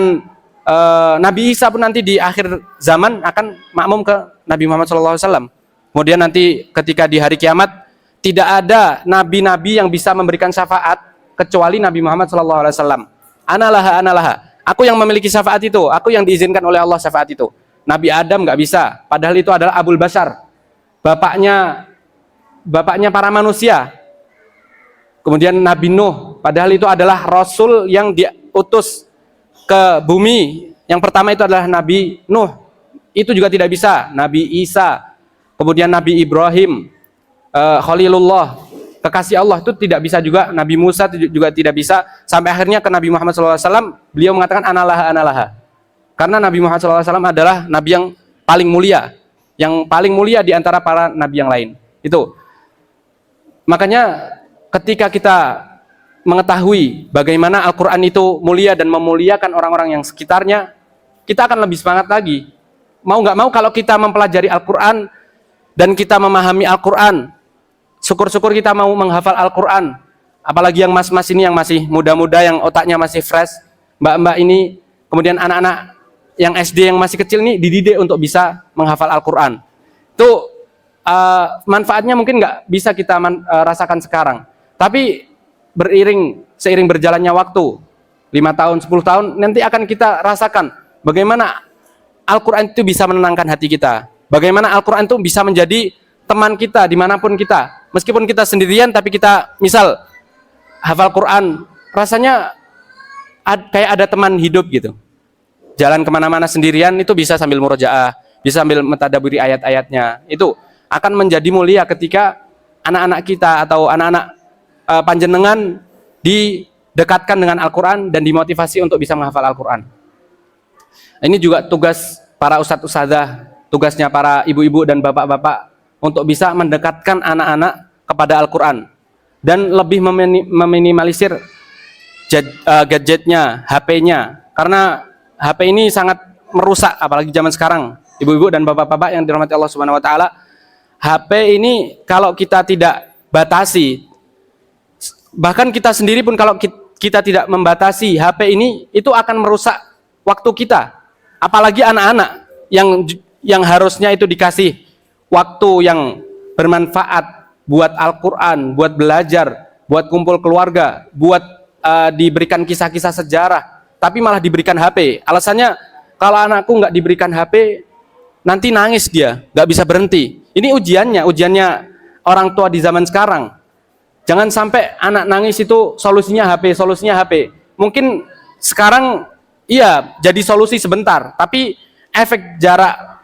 Nabi Isa pun nanti di akhir zaman akan makmum ke Nabi Muhammad SAW. Kemudian nanti ketika di hari kiamat tidak ada nabi-nabi yang bisa memberikan syafaat kecuali Nabi Muhammad SAW. Analaha, aku yang memiliki syafaat itu, aku yang diizinkan oleh Allah syafaat itu. Nabi Adam nggak bisa, padahal itu adalah Abul Bashar, bapaknya para manusia. Kemudian Nabi Nuh, padahal itu adalah Rasul yang diutus ke bumi. Yang pertama itu adalah Nabi Nuh, itu juga tidak bisa. Nabi Isa, kemudian Nabi Ibrahim, Khalilullah, kekasih Allah, itu tidak bisa juga. Nabi Musa juga tidak bisa. Sampai akhirnya ke Nabi Muhammad SAW, beliau mengatakan analaha. Karena Nabi Muhammad SAW adalah Nabi yang paling mulia, yang paling mulia di antara para Nabi yang lain. Itu. Makanya ketika kita mengetahui bagaimana Al-Quran itu mulia dan memuliakan orang-orang yang sekitarnya, kita akan lebih semangat lagi. Mau nggak mau kalau kita mempelajari Al-Quran dan kita memahami Al-Quran, syukur-syukur kita mau menghafal Al-Quran. Apalagi yang mas-mas ini yang masih muda-muda, yang otaknya masih fresh, mbak-mbak ini, kemudian anak-anak yang SD yang masih kecil ini dididik untuk bisa menghafal Al-Quran. Itu manfaatnya mungkin nggak bisa kita rasakan sekarang. Tapi seiring berjalannya waktu, 5 tahun, 10 tahun, nanti akan kita rasakan bagaimana Al-Quran itu bisa menenangkan hati kita. Bagaimana Al-Quran itu bisa menjadi teman kita dimanapun kita. Meskipun kita sendirian, tapi kita misal hafal Quran, rasanya kayak ada teman hidup gitu. Jalan kemana-mana sendirian itu bisa sambil murojaah, bisa sambil mentadaburi ayat-ayatnya. Itu akan menjadi mulia ketika anak-anak kita atau anak-anak panjenengan didekatkan dengan Al-Quran dan dimotivasi untuk bisa menghafal Al-Quran. Ini juga tugas para ustadz-ustadzah, tugasnya para ibu-ibu dan bapak-bapak untuk bisa mendekatkan anak-anak kepada Al-Quran dan lebih meminimalisir gadgetnya, HP-nya, karena HP ini sangat merusak, apalagi zaman sekarang. Ibu-ibu dan bapak-bapak yang dirahmati Allah Subhanahu wa taala, HP ini kalau kita tidak batasi, bahkan kita sendiri pun kalau kita tidak membatasi HP ini, itu akan merusak waktu kita. Apalagi anak-anak yang harusnya itu dikasih waktu yang bermanfaat buat Al-Quran, buat belajar, buat kumpul keluarga, buat diberikan kisah-kisah sejarah, tapi malah diberikan HP. Alasannya, kalau anakku nggak diberikan HP, nanti nangis dia, nggak bisa berhenti. Ini ujiannya orang tua di zaman sekarang. Jangan sampai anak nangis itu solusinya HP. Mungkin sekarang iya jadi solusi sebentar, tapi efek jarak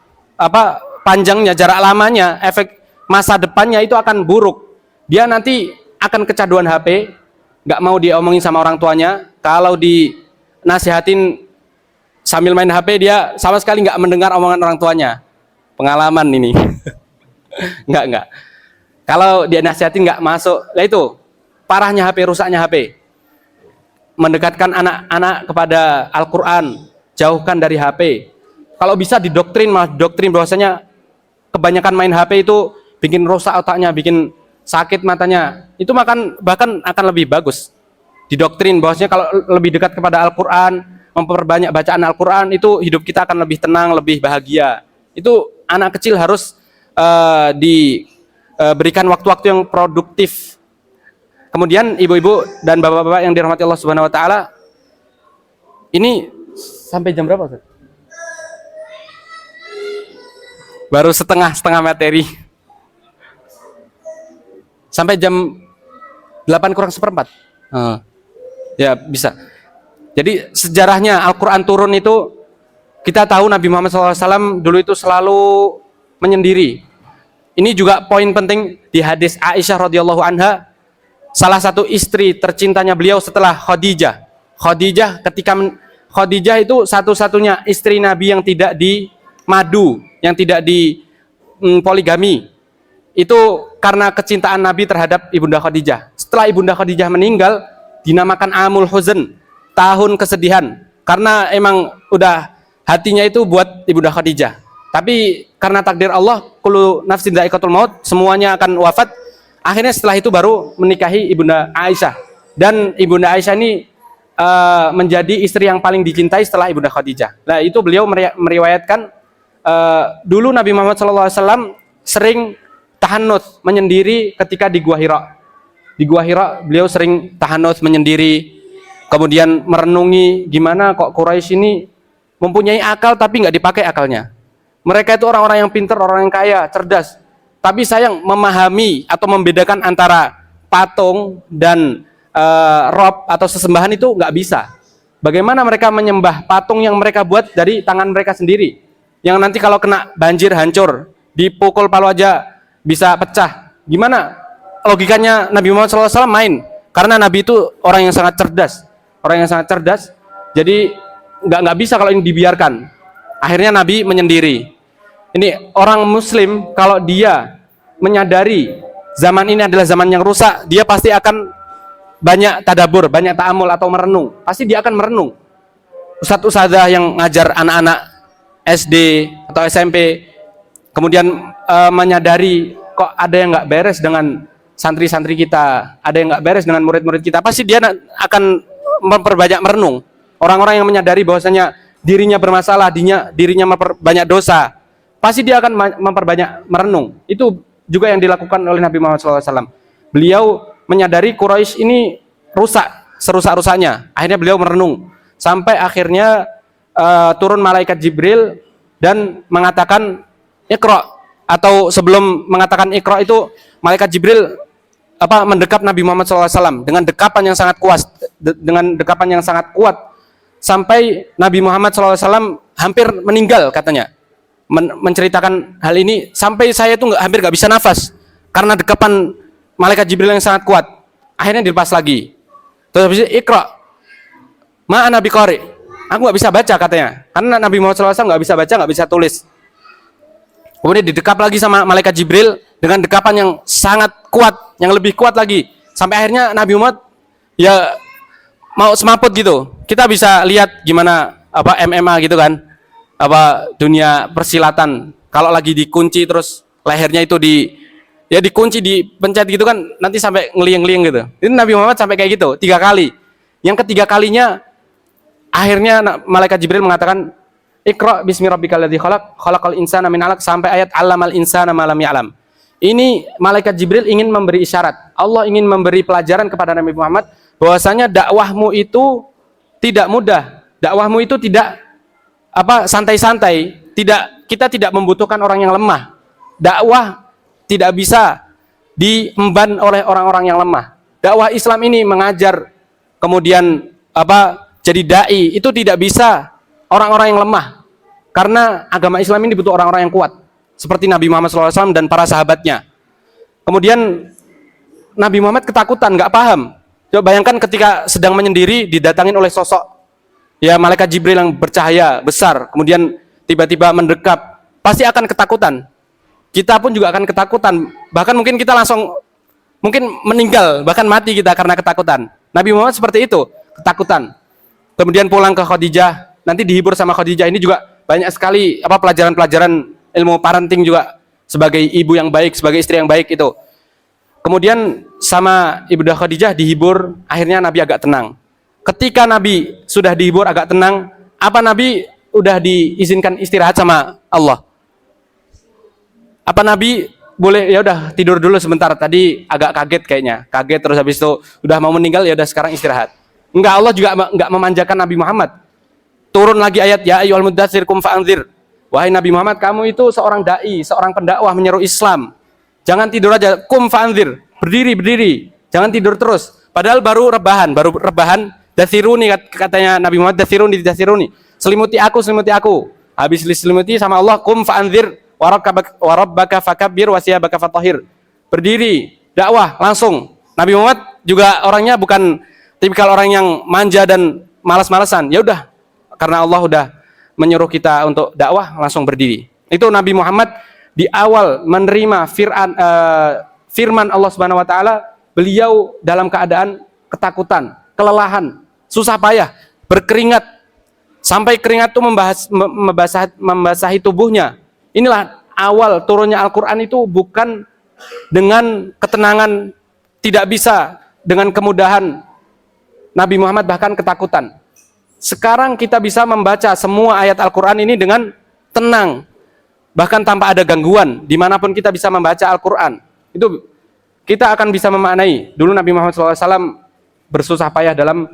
panjangnya, jarak lamanya, efek masa depannya itu akan buruk. Dia nanti akan kecanduan HP, nggak mau diomongin sama orang tuanya. Kalau dinasihatin sambil main HP, dia sama sekali nggak mendengar omongan orang tuanya. Pengalaman ini. Nggak. Kalau dia nasihatin nggak masuk, lah itu parahnya HP, rusaknya HP. Mendekatkan anak-anak kepada Al-Quran, jauhkan dari HP. Kalau bisa didoktrin bahwasanya kebanyakan main HP itu bikin rusak otaknya, bikin sakit matanya. Itu bahkan akan lebih bagus. Didoktrin bahwasanya kalau lebih dekat kepada Al-Quran, memperbanyak bacaan Al-Quran, itu hidup kita akan lebih tenang, lebih bahagia. Itu anak kecil harus diberikan waktu-waktu yang produktif. Kemudian ibu-ibu dan bapak-bapak yang dirahmati Allah Subhanahu wa taala, ini sampai jam berapa, Ustaz? Baru setengah materi. Sampai jam 8 kurang seperempat. Ya bisa. Jadi sejarahnya Al-Quran turun itu, kita tahu Nabi Muhammad SAW dulu itu selalu menyendiri. Ini juga poin penting di hadis Aisyah radhiyallahu anha, salah satu istri tercintanya beliau setelah Khadijah. Khadijah itu satu-satunya istri Nabi yang tidak dimadu, yang tidak di poligami. Itu karena kecintaan Nabi terhadap Ibunda Khadijah. Setelah Ibunda Khadijah meninggal, dinamakan Amul Huzn, tahun kesedihan, karena emang udah hatinya itu buat Ibunda Khadijah. Tapi karena takdir Allah, kullu nafsin dha'iqatul maut, semuanya akan wafat. Akhirnya setelah itu baru menikahi Ibunda Aisyah. Dan Ibunda Aisyah ini menjadi istri yang paling dicintai setelah Ibunda Khadijah. Nah, itu beliau meriwayatkan dulu Nabi Muhammad SAW sering tahannuts, menyendiri ketika di Gua Hira. Di Gua Hira beliau sering tahannuts, menyendiri, kemudian merenungi gimana kok Quraisy ini mempunyai akal tapi nggak dipakai akalnya. Mereka itu orang-orang yang pintar, orang yang kaya, cerdas, tapi sayang memahami atau membedakan antara patung dan rob atau sesembahan itu nggak bisa. Bagaimana mereka menyembah patung yang mereka buat dari tangan mereka sendiri, yang nanti kalau kena banjir hancur, dipukul palu aja bisa pecah. Gimana logikanya Nabi Muhammad SAW main? Karena Nabi itu orang yang sangat cerdas, jadi nggak bisa kalau ini dibiarkan. Akhirnya Nabi menyendiri. Ini orang Muslim kalau dia menyadari zaman ini adalah zaman yang rusak, dia pasti akan banyak tadabur, banyak ta'amul atau merenung. Pasti dia akan merenung. Ustadz-ustadzah yang ngajar anak-anak SD atau SMP, kemudian menyadari kok ada yang nggak beres dengan santri-santri kita, ada yang nggak beres dengan murid-murid kita, pasti dia akan memperbanyak merenung. Orang-orang yang menyadari bahwasanya dirinya bermasalah, dirinya memperbanyak dosa, pasti dia akan memperbanyak merenung. Itu juga yang dilakukan oleh Nabi Muhammad SAW. Beliau menyadari Quraisy ini rusak, serusak-rusaknya. Akhirnya beliau merenung. Sampai akhirnya turun malaikat Jibril dan mengatakan Iqra. Atau sebelum mengatakan Iqra itu, malaikat Jibril mendekap Nabi Muhammad SAW dengan dekapan yang sangat kuat, sampai Nabi Muhammad SAW hampir meninggal katanya. Menceritakan hal ini, sampai saya tuh hampir nggak bisa nafas karena dekapan malaikat Jibril yang sangat kuat. Akhirnya dilepas lagi. Terus habis itu Iqra, ma ana biqari, aku nggak bisa baca katanya, karena Nabi Muhammad SAW nggak bisa baca, nggak bisa tulis. Kemudian didekap lagi sama malaikat Jibril dengan dekapan yang sangat kuat, yang lebih kuat lagi, sampai akhirnya Nabi Muhammad ya mau semaput gitu. Kita bisa lihat gimana MMA gitu kan, dunia persilatan, kalau lagi dikunci terus lehernya itu dikunci, dipencet gitu kan, nanti sampai ngeliang-ngeliang gitu. Ini Nabi Muhammad sampai kayak gitu 3 kali. Yang ketiga kalinya akhirnya malaikat Jibril mengatakan Iqra bismi rabbikal ladzi khalaq, khalaqal insana min 'alaq, sampai ayat 'allamal insana ma lam ya'lam. Ini malaikat Jibril ingin memberi isyarat. Allah ingin memberi pelajaran kepada Nabi Muhammad bahwasanya dakwahmu itu tidak mudah. Dakwahmu itu tidak santai-santai. Kita tidak membutuhkan orang yang lemah. Dakwah tidak bisa diemban oleh orang-orang yang lemah. Dakwah Islam ini mengajar, kemudian jadi dai, itu tidak bisa orang-orang yang lemah. Karena agama Islam ini butuh orang-orang yang kuat, seperti Nabi Muhammad SAW dan para sahabatnya. Kemudian Nabi Muhammad ketakutan, nggak paham. Coba bayangkan ketika sedang menyendiri didatangin oleh sosok ya malaikat Jibril yang bercahaya besar, kemudian tiba-tiba mendekap, pasti akan ketakutan. Kita pun juga akan ketakutan, bahkan mungkin kita langsung meninggal, bahkan mati kita karena ketakutan. Nabi Muhammad seperti itu, ketakutan. Kemudian pulang ke Khadijah, nanti dihibur sama Khadijah. Ini juga banyak sekali pelajaran-pelajaran ilmu parenting juga, sebagai ibu yang baik, sebagai istri yang baik itu. Kemudian sama Ibunda Khadijah dihibur, akhirnya Nabi agak tenang. Ketika Nabi sudah dihibur agak tenang, Nabi udah diizinkan istirahat sama Allah? Nabi boleh ya udah tidur dulu sebentar, tadi agak kaget kayaknya, terus habis itu udah mau meninggal, ya udah sekarang istirahat? Enggak, Allah juga enggak memanjakan Nabi Muhammad. Turun lagi ayat, ya ayyuhal muddatsir qum fa'anzir. Wahai Nabi Muhammad, kamu itu seorang dai, seorang pendakwah menyeru Islam. Jangan tidur aja, qum fa'anzir. Berdiri. Jangan tidur terus. Padahal baru rebahan, dathiruni katanya Nabi Muhammad, dathiruni. Selimuti aku. Habis diselimuti sama Allah, kum fa'anzir wa rabbaka fakabbir wa siyabaka fatahhir. Berdiri, dakwah langsung. Nabi Muhammad juga orangnya bukan tipikal orang yang manja dan malas-malasan. Ya udah, karena Allah udah menyuruh kita untuk dakwah, langsung berdiri. Itu Nabi Muhammad di awal menerima firman Allah Subhanahu wa taala, beliau dalam keadaan ketakutan, kelelahan, susah payah, berkeringat sampai keringat itu membasahi tubuhnya. Inilah awal turunnya Al-Qur'an itu bukan dengan ketenangan, tidak bisa dengan kemudahan. Nabi Muhammad bahkan ketakutan. Sekarang kita bisa membaca semua ayat Al-Qur'an ini dengan tenang, bahkan tanpa ada gangguan. Dimanapun kita bisa membaca Al-Qur'an, itu kita akan bisa memaknai. Dulu Nabi Muhammad SAW bersusah payah dalam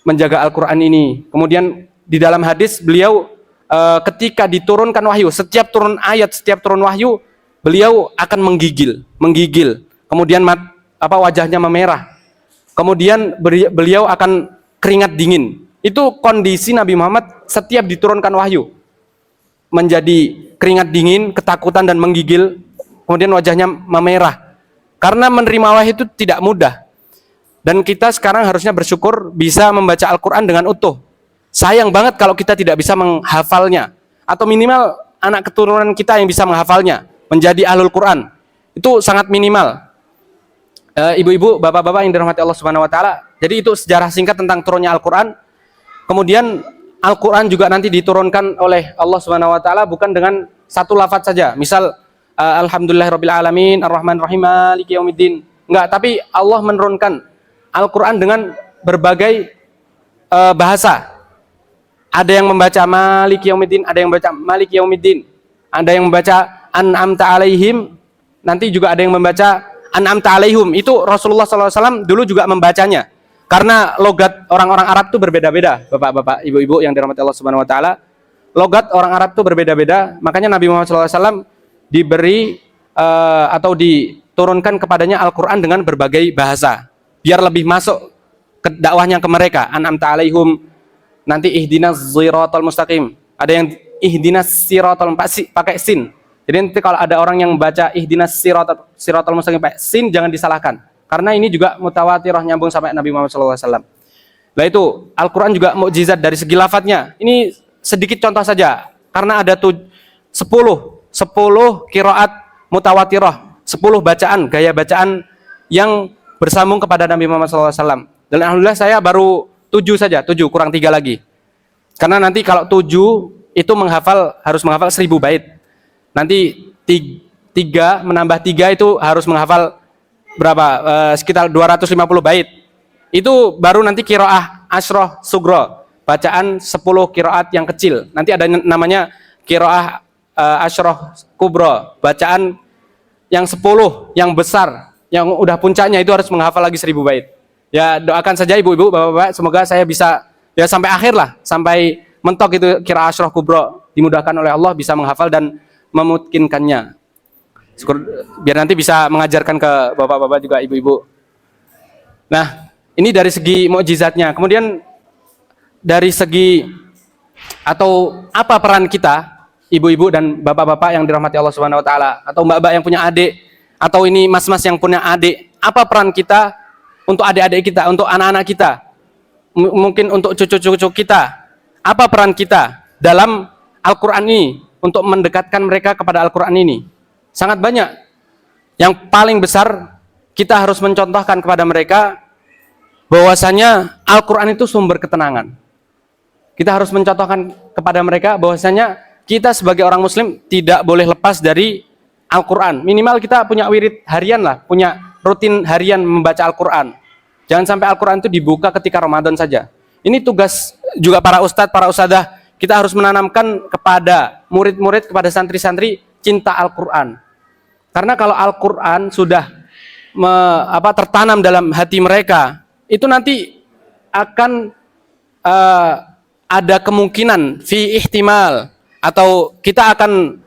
menjaga Al-Quran ini. Kemudian di dalam hadis beliau ketika diturunkan wahyu, setiap turun ayat, setiap turun wahyu, beliau akan menggigil. Kemudian wajahnya memerah. Kemudian beliau akan keringat dingin. Itu kondisi Nabi Muhammad setiap diturunkan wahyu. Menjadi keringat dingin, ketakutan dan menggigil. Kemudian wajahnya memerah. Karena menerima wahyu itu tidak mudah. Dan kita sekarang harusnya bersyukur bisa membaca Al-Quran dengan utuh. Sayang banget kalau kita tidak bisa menghafalnya. Atau minimal anak keturunan kita yang bisa menghafalnya. Menjadi ahlul Quran. Itu sangat minimal. Ibu-ibu, bapak-bapak yang dirahmati Allah Subhanahu wa taala. Jadi itu sejarah singkat tentang turunnya Al-Quran. Kemudian Al-Quran juga nanti diturunkan oleh Allah Subhanahu wa taala bukan dengan satu lafaz saja. Misal Alhamdulillahirabbil alamin, Ar-Rahmanir-Rahim, Maliki yaumiddin. Enggak, tapi Allah menurunkan Al-Quran dengan berbagai bahasa. Ada yang membaca Maliki yaumiddin, ada yang membaca Maliki yaumiddin. Ada yang membaca An'amta alaihim, nanti juga ada yang membaca An'amta alaihum. Itu Rasulullah SAW dulu juga membacanya. Karena logat orang-orang Arab itu berbeda-beda, bapak-bapak, ibu-ibu yang dirahmati Allah Subhanahu wa taala. Logat orang Arab itu berbeda-beda, makanya Nabi Muhammad SAW diberi atau diturunkan kepadanya Al-Quran dengan berbagai bahasa. Biar lebih masuk ke dakwahnya ke mereka. An'amta alaihum, nanti ihdinas siratal mustaqim. Ada yang ihdinas siratal pakai sin. Jadi nanti kalau ada orang yang baca ihdinas siratal mustaqim pakai sin, jangan disalahkan. Karena ini juga mutawatirah, nyambung sampai Nabi Muhammad SAW. Nah itu Al-Quran juga mukjizat dari segi lafadznya. Ini sedikit contoh saja. Karena ada 10 qiraat mutawatirah, 10 bacaan, gaya bacaan yang bersambung kepada Nabi Muhammad SAW. Dan alhamdulillah saya baru 7 saja, 7 kurang 3 lagi. Karena nanti kalau 7 itu harus menghafal 1000 bait. Nanti 3 menambah 3 itu harus menghafal berapa? Sekitar 250 bait. Itu baru nanti qiraah asyrah sugro, bacaan 10 qiraat yang kecil. Nanti ada namanya qiraah asyrah kubro, bacaan yang 10 yang besar, yang udah puncaknya itu harus menghafal lagi 1000 bait. Ya doakan saja ibu-ibu, bapak-bapak, semoga saya bisa ya sampai akhir lah, sampai mentok itu qiraah asyrah kubro, dimudahkan oleh Allah bisa menghafal dan memungkinkannya. Syukur, biar nanti bisa mengajarkan ke bapak-bapak juga ibu-ibu. Nah, ini dari segi mukjizatnya. Kemudian dari segi atau apa peran kita, ibu-ibu dan bapak-bapak yang dirahmati Allah Subhanahu wa taala, atau mbak-mbak yang punya adik, atau ini mas-mas yang punya adik, apa peran kita untuk adik-adik kita, untuk anak-anak kita, mungkin untuk cucu-cucu kita, apa peran kita dalam Al-Quran ini untuk mendekatkan mereka kepada Al-Quran ini? Sangat banyak. Yang paling besar, kita harus mencontohkan kepada mereka bahwasanya Al-Quran itu sumber ketenangan. Kita harus mencontohkan kepada mereka bahwasanya kita sebagai orang muslim tidak boleh lepas dari Al-Quran. Minimal kita punya wirid harian lah, punya rutin harian membaca Al-Quran. Jangan sampai Al-Quran itu dibuka ketika Ramadan saja. Ini tugas juga para ustadz, para ustadzah. Kita harus menanamkan kepada murid-murid, kepada santri-santri cinta Al-Quran. Karena kalau Al-Quran sudah tertanam dalam hati mereka, itu nanti akan ada kemungkinan fi ihtimal, atau kita akan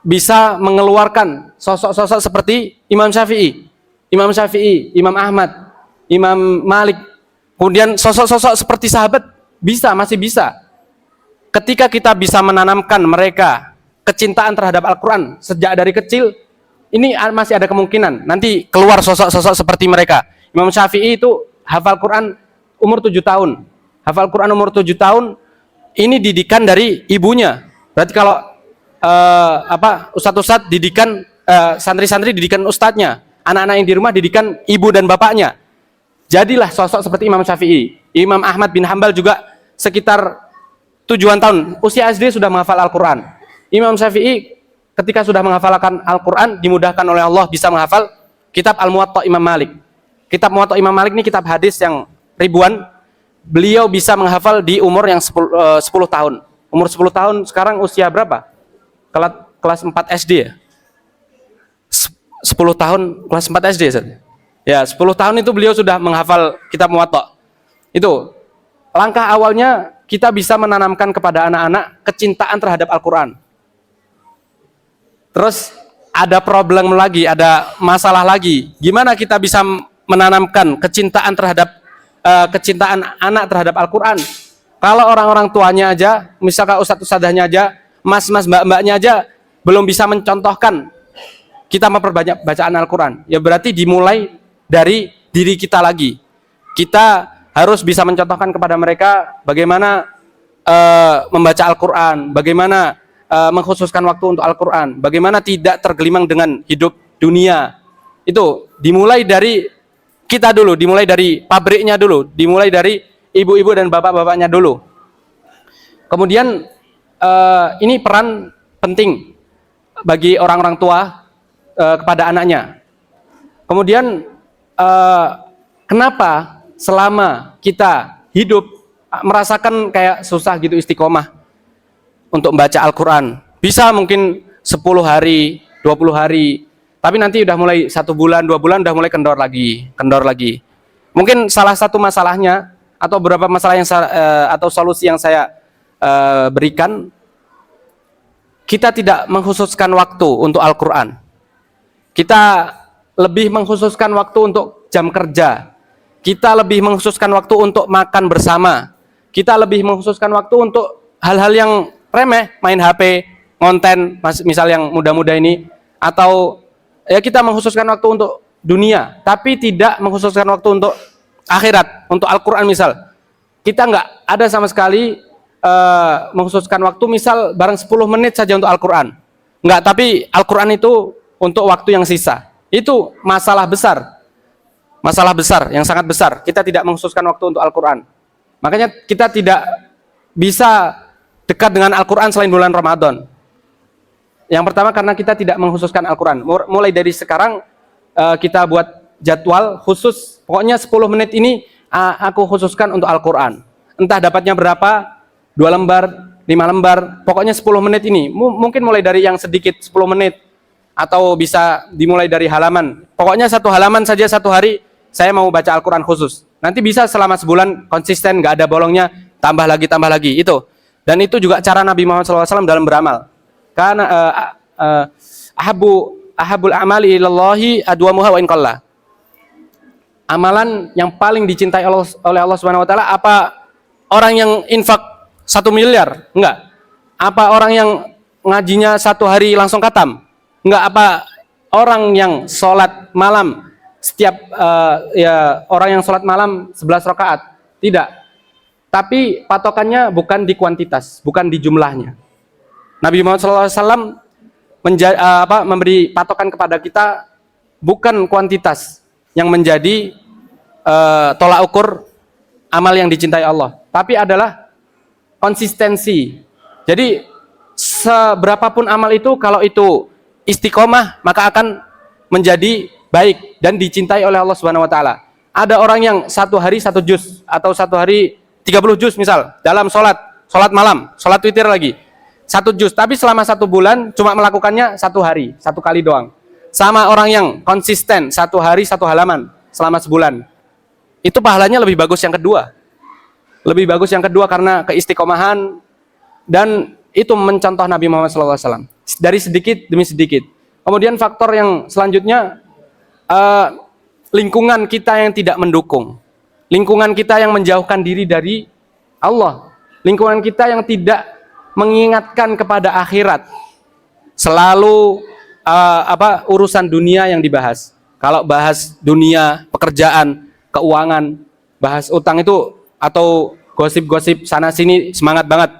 bisa mengeluarkan sosok-sosok seperti Imam Syafi'i, Imam Ahmad, Imam Malik, kemudian sosok-sosok seperti sahabat masih bisa. Ketika kita bisa menanamkan mereka kecintaan terhadap Al-Quran sejak dari kecil, ini masih ada kemungkinan nanti keluar sosok-sosok seperti mereka. Imam Syafi'i itu hafal Quran umur 7 tahun. Hafal Quran umur 7 tahun, ini didikan dari ibunya. Berarti kalau ustadz-ustadz didikan, santri-santri didikan ustadznya, anak-anak yang di rumah didikan ibu dan bapaknya. Jadilah sosok seperti Imam Syafi'i. Imam Ahmad bin Hambal juga sekitar 7 tahun, usia SD sudah menghafal Al-Quran. Imam Syafi'i ketika sudah menghafalkan Al-Quran, dimudahkan oleh Allah bisa menghafal kitab Al-Muwatta Imam Malik. Kitab Muwatta Imam Malik ini kitab hadis yang ribuan. Beliau bisa menghafal di umur yang 10 tahun. Umur 10 tahun sekarang usia berapa? Kelas 4 SD ya? 10 tahun kelas 4 SD ya, 10 tahun itu beliau sudah menghafal kitab Muwatta. Itu langkah awalnya kita bisa menanamkan kepada anak-anak kecintaan terhadap Al-Quran. Terus ada problem lagi, ada masalah lagi. Gimana kita bisa menanamkan kecintaan anak terhadap Al-Quran? Kalau orang-orang tuanya aja, misalkan ustadz-ustadzahnya aja, mas-mas mbak-mbaknya aja belum bisa mencontohkan kita memperbanyak bacaan Al-Quran, ya berarti dimulai dari diri kita lagi. Kita harus bisa mencontohkan kepada mereka bagaimana membaca Al-Quran, bagaimana mengkhususkan waktu untuk Al-Quran, bagaimana tidak tergelimang dengan hidup dunia. Itu dimulai dari kita dulu, dimulai dari pabriknya dulu, dimulai dari ibu-ibu dan bapak-bapaknya dulu. Kemudian ini peran penting bagi orang-orang tua kepada anaknya. Kemudian kenapa selama kita hidup merasakan kayak susah gitu istiqomah untuk membaca Al-Quran? Bisa mungkin 10 hari, 20 hari, tapi nanti udah mulai 1 bulan, 2 bulan udah mulai kendor lagi. Mungkin salah satu masalahnya atau beberapa masalah yang atau solusi yang saya berikan, kita tidak mengkhususkan waktu untuk Al-Quran. Kita lebih mengkhususkan waktu untuk jam kerja. Kita lebih mengkhususkan waktu untuk makan bersama. Kita lebih mengkhususkan waktu untuk hal-hal yang remeh, main HP, konten, misal yang muda-muda ini, atau ya kita mengkhususkan waktu untuk dunia, tapi tidak mengkhususkan waktu untuk akhirat, untuk Al-Quran misal. Kita nggak ada sama sekali mengkhususkan waktu misal barang 10 menit saja untuk Al-Quran. Nggak, tapi Al-Quran itu untuk waktu yang sisa. Itu masalah besar yang sangat besar. Kita tidak mengkhususkan waktu untuk Al-Quran. Makanya kita tidak bisa dekat dengan Al-Quran selain bulan Ramadan. Yang pertama karena kita tidak mengkhususkan Al-Quran. Mulai dari sekarang kita buat jadwal khusus, pokoknya 10 menit ini aku khususkan untuk Al-Quran. Entah dapatnya berapa, 2 lembar, 5 lembar, pokoknya 10 menit ini. Mungkin mulai dari yang sedikit 10 menit, atau bisa dimulai dari halaman. Pokoknya 1 halaman saja 1 hari, saya mau baca Al-Quran khusus. Nanti bisa selama sebulan konsisten, nggak ada bolongnya, tambah lagi, itu. Dan itu juga cara Nabi Muhammad SAW dalam beramal. Karena ahabul amali ilallahi adwamuha wa in qalla. Amalan yang paling dicintai oleh Allah Subhanahu wa taala, apa orang yang infak 1 miliar? Enggak. Apa orang yang ngajinya 1 hari langsung khatam? Enggak. Apa orang yang sholat malam setiap orang yang sholat malam 11 rakaat? Tidak. Tapi patokannya bukan di kuantitas, bukan di jumlahnya. Nabi Muhammad SAW memberi patokan kepada kita bukan kuantitas yang menjadi tolak ukur amal yang dicintai Allah, tapi adalah konsistensi. Jadi seberapapun amal itu, kalau itu istiqomah, maka akan menjadi baik dan dicintai oleh Allah Subhanahu wa taala. Ada orang yang 1 hari 1 juz atau 1 hari 30 juz misal dalam sholat malam, sholat witir lagi 1 juz, tapi selama 1 bulan cuma melakukannya 1 hari, 1 kali doang. Sama orang yang konsisten 1 hari 1 halaman selama sebulan, itu pahalanya lebih bagus yang kedua. Lebih bagus yang kedua karena keistiqomahan, dan itu mencontoh Nabi Muhammad SAW dari sedikit demi sedikit. Kemudian faktor yang selanjutnya, lingkungan kita yang tidak mendukung. Lingkungan kita yang menjauhkan diri dari Allah. Lingkungan kita yang tidak mengingatkan kepada akhirat. Selalu urusan dunia yang dibahas. Kalau bahas dunia, pekerjaan, keuangan, bahas utang itu atau gosip-gosip sana sini semangat banget.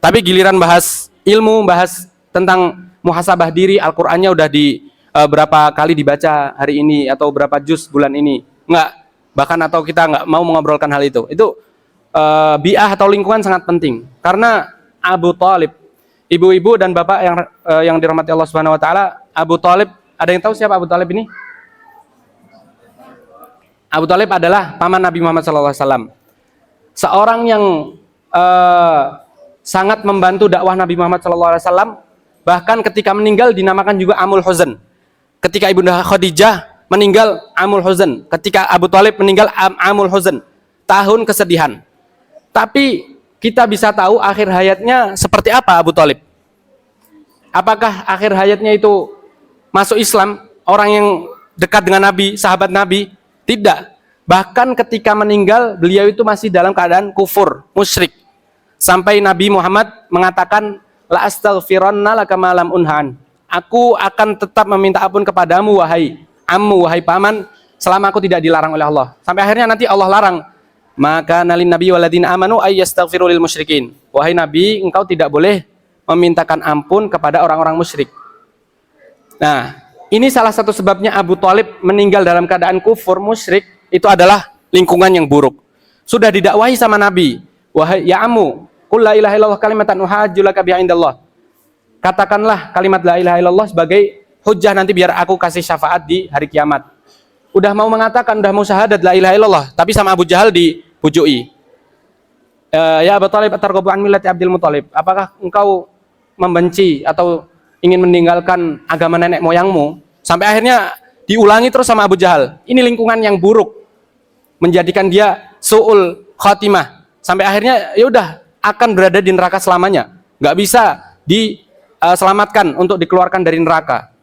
Tapi giliran bahas ilmu, bahas tentang muhasabah diri, Al-Qur'annya udah di berapa kali dibaca hari ini atau berapa juz bulan ini. Enggak, bahkan atau kita enggak mau mengobrolkan hal itu. Itu bi'ah atau lingkungan sangat penting. Karena Abu Thalib, ibu-ibu dan bapak yang dirahmati Allah Subhanahu wa taala, Abu Thalib, ada yang tahu siapa Abu Thalib ini? Abu Thalib adalah paman Nabi Muhammad SAW. Seorang yang sangat membantu dakwah Nabi Muhammad SAW. Bahkan ketika meninggal dinamakan juga Amul Huzn. Ketika Ibunda Khadijah meninggal, Amul Huzn. Ketika Abu Thalib meninggal, Amul Huzn. Tahun kesedihan. Tapi kita bisa tahu akhir hayatnya seperti apa Abu Thalib. Apakah akhir hayatnya itu masuk Islam? Orang yang dekat dengan Nabi, sahabat Nabi? Tidak. Bahkan ketika meninggal, beliau itu masih dalam keadaan kufur, musyrik. Sampai Nabi Muhammad mengatakan, la astaghfiranna laka ma lam unhan. Aku akan tetap meminta ampun kepadamu wahai ammu, wahai paman, selama aku tidak dilarang oleh Allah. Sampai akhirnya nanti Allah larang. Maka nalin nabi waladina amanu ayyastaghfiru lil musyrikin. Wahai Nabi, engkau tidak boleh memintakan ampun kepada orang-orang musyrik. Nah, ini salah satu sebabnya Abu Thalib meninggal dalam keadaan kufur musyrik, itu adalah lingkungan yang buruk. Sudah didakwahi sama Nabi, wahai ya ammu, qul la ilaha illallah kalimatan uhajju laka biha indallah. Katakanlah kalimat la ilaha illallah sebagai hujjah nanti biar aku kasih syafaat di hari kiamat. Udah mau mengatakan, udah mau syahadat la ilaha illallah, tapi sama Abu Jahal dibujui. Ya Abu Thalib atarghabu an millati Abdul Muthalib. Apakah engkau membenci atau ingin meninggalkan agama nenek moyangmu? Sampai akhirnya diulangi terus sama Abu Jahal. Ini lingkungan yang buruk, menjadikan dia su'ul khatimah. Sampai akhirnya ya udah akan berada di neraka selamanya. Nggak bisa diselamatkan untuk dikeluarkan dari neraka.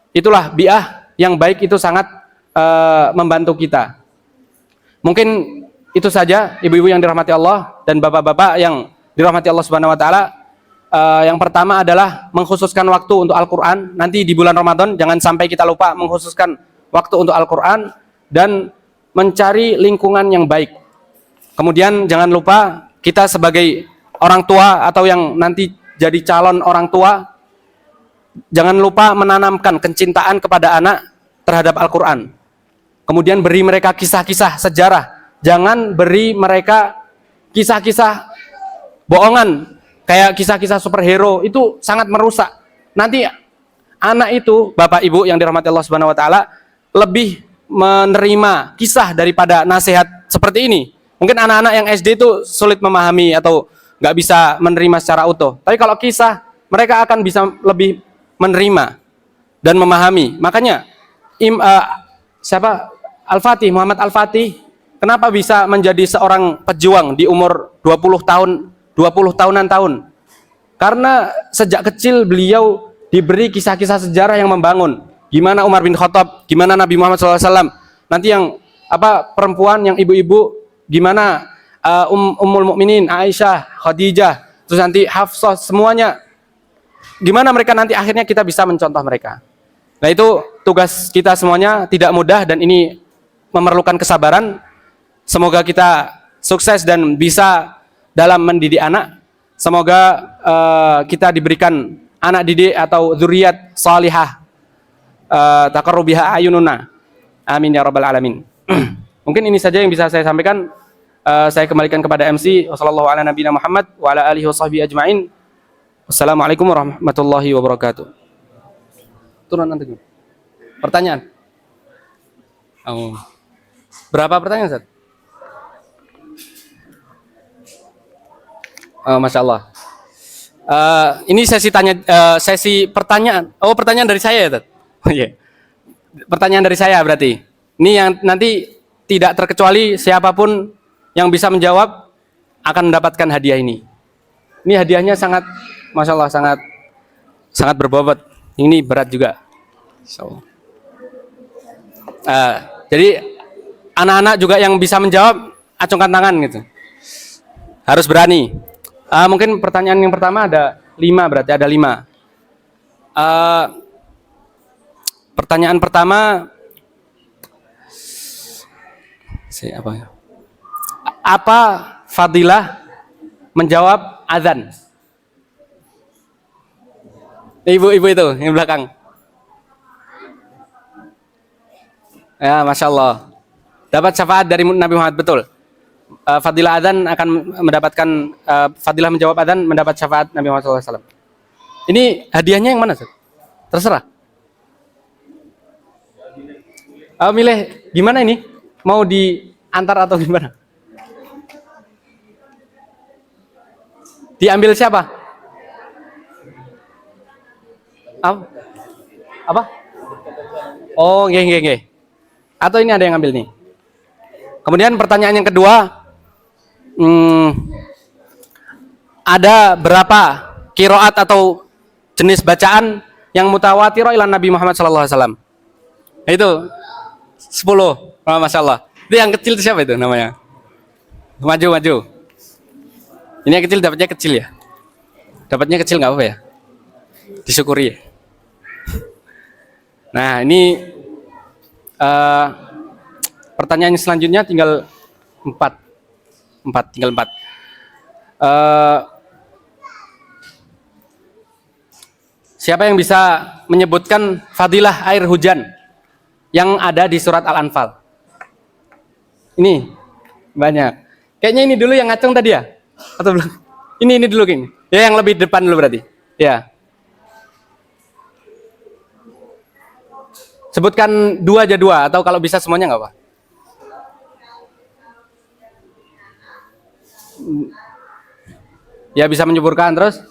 Itulah bi'ah yang baik, itu sangat membantu kita. Mungkin itu saja ibu-ibu yang dirahmati Allah dan bapak-bapak yang dirahmati Allah Subhanahu wa taala. Yang pertama adalah mengkhususkan waktu untuk Al-Quran. Nanti di bulan Ramadan jangan sampai kita lupa mengkhususkan waktu untuk Al-Quran dan mencari lingkungan yang baik. Kemudian jangan lupa kita sebagai orang tua atau yang nanti jadi calon orang tua, jangan lupa menanamkan kecintaan kepada anak terhadap Al-Quran. Kemudian beri mereka kisah-kisah sejarah. Jangan beri mereka kisah-kisah bohongan. Kayak kisah-kisah superhero, itu sangat merusak. Nanti anak itu, Bapak Ibu yang dirahmati Allah Subhanahu wa taala, lebih menerima kisah daripada nasihat seperti ini. Mungkin anak-anak yang SD itu sulit memahami atau nggak bisa menerima secara utuh. Tapi kalau kisah, mereka akan bisa lebih menerima dan memahami. Makanya Al-Fatih, Muhammad Al-Fatih, kenapa bisa menjadi seorang pejuang di umur 20 tahunan tahun? Karena sejak kecil beliau diberi kisah-kisah sejarah yang membangun. Gimana Umar bin Khattab, gimana Nabi Muhammad SAW. Nanti yang perempuan, yang ibu-ibu, gimana Ummul Mukminin, Aisyah, Khadijah, terus nanti Hafsah, semuanya. Gimana mereka nanti akhirnya kita bisa mencontoh mereka. Nah itu tugas kita semuanya, tidak mudah dan ini memerlukan kesabaran. Semoga kita sukses dan bisa dalam mendidik anak. Semoga kita diberikan anak didik atau zuriat salihah, taqarrubiha ayununa. Amin ya rabbal alamin. Mungkin ini saja yang bisa saya sampaikan. Saya kembalikan kepada MC. Wassallallahu ala nabiyina Muhammad wa ala alihi washabbihi ajmain. Wassalamualaikum warahmatullahi wabarakatuh. Turun nanti. Pertanyaan. Oh. Berapa pertanyaan, Ustaz? Masya Allah. Ini sesi pertanyaan. Oh, pertanyaan dari saya ya, Tat? Oh, yeah. Pertanyaan dari saya berarti. Ini yang nanti tidak terkecuali siapapun yang bisa menjawab akan mendapatkan hadiah ini. Ini hadiahnya sangat, Masya Allah, sangat berbobot. Ini berat juga. Insyaallah. Jadi anak-anak juga yang bisa menjawab, acungkan tangan gitu. Harus berani. Mungkin pertanyaan yang pertama ada 5, berarti ada 5. Pertanyaan pertama, apa fadilah menjawab azan? Ibu-ibu itu yang belakang. Ya, masya Allah. Dapat syafaat dari Nabi Muhammad, betul. Fadilah azan akan mendapatkan fadilah menjawab azan, mendapat syafaat Nabi Muhammad SAW. Ini hadiahnya yang mana, Ustaz? Terserah. Milih gimana ini? Mau diantar atau gimana? Diambil siapa? Apa? Oh, nggih. Atau ini ada yang ngambil nih? Kemudian pertanyaan yang kedua, ada berapa qiraat atau jenis bacaan yang mutawatir ila Nabi Muhammad SAW? Itu 10. Masya Allah. Itu yang kecil itu siapa itu namanya? Maju. Ini yang kecil dapatnya kecil ya? Dapatnya kecil nggak apa ya? Disyukuri ya. Nah ini pertanyaan selanjutnya tinggal 4. Tinggal 4. Siapa yang bisa menyebutkan fadilah air hujan yang ada di surat Al-Anfal? Ini banyak. Kayaknya ini dulu yang ngacung tadi ya? Atau belum? Ini dulu kayaknya. Ya, yang lebih depan dulu berarti. Ya. Sebutkan 2 aja 2, atau kalau bisa semuanya nggak apa? Ya, bisa menyuburkan terus.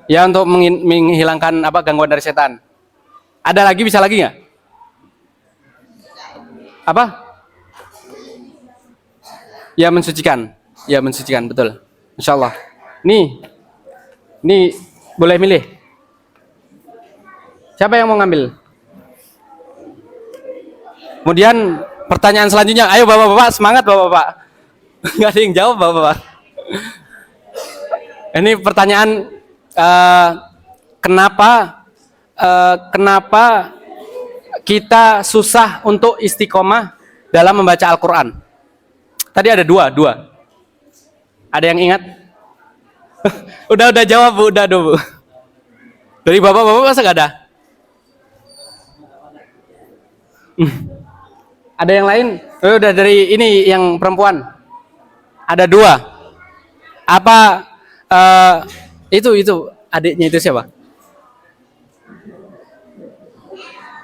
Ya, untuk menghilangkan gangguan dari setan. Ada lagi, bisa lagi nggak? Apa? Ya, mensucikan. Ya, mensucikan, betul. Insyaallah. Nih boleh milih. Siapa yang mau ngambil? Kemudian pertanyaan selanjutnya, ayo bapak-bapak, semangat bapak-bapak. Nggak ada yang jawab bapak-bapak. Ini pertanyaan, kenapa kita susah untuk istiqomah dalam membaca Al-Quran? Tadi ada dua. Ada yang ingat? udah jawab Bu, udah Bu. Dari bapak-bapak masa nggak ada? Ada yang lain? Udah dari ini yang perempuan. Ada 2. Apa itu adiknya itu siapa?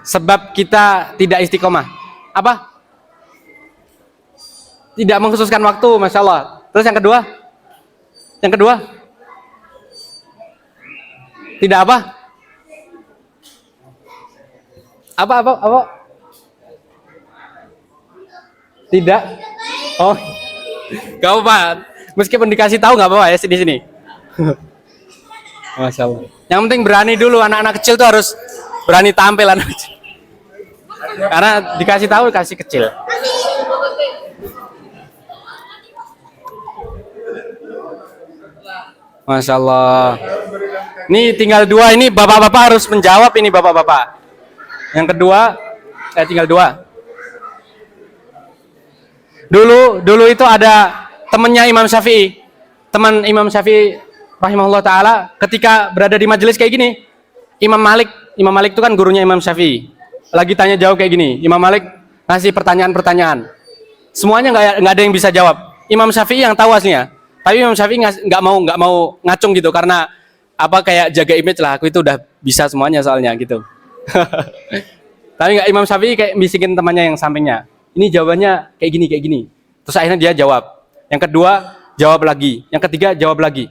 Sebab kita tidak istiqomah. Apa? Tidak mengkhususkan waktu, masya Allah. Terus yang kedua? Tidak apa? Apa? Tidak. Oh, gak apa-apa. Meskipun dikasih tahu nggak apa-apa ya di sini. Masya Allah. Yang penting berani dulu, anak-anak kecil tuh harus berani tampil anak kecil. Karena dikasih tahu kasih kecil. Masya Allah. Ini tinggal 2, ini bapak-bapak harus menjawab ini bapak-bapak. Yang kedua, tinggal 2. Dulu itu ada temannya Imam Syafi'i. Teman Imam Syafi'i rahimahullah ta'ala ketika berada di majelis kayak gini, Imam Malik itu kan gurunya Imam Syafi'i. Lagi tanya jawab kayak gini, Imam Malik ngasih pertanyaan-pertanyaan. Semuanya nggak ada yang bisa jawab. Imam Syafi'i yang tahu aslinya. Tapi Imam Syafi'i nggak mau ngacung gitu karena kayak jaga image lah, aku itu udah bisa semuanya soalnya gitu. Tapi nggak, Imam Syafi'i kayak bisikin temannya yang sampingnya. Ini jawabannya kayak gini. Terus akhirnya dia jawab. Yang kedua jawab lagi. Yang ketiga jawab lagi.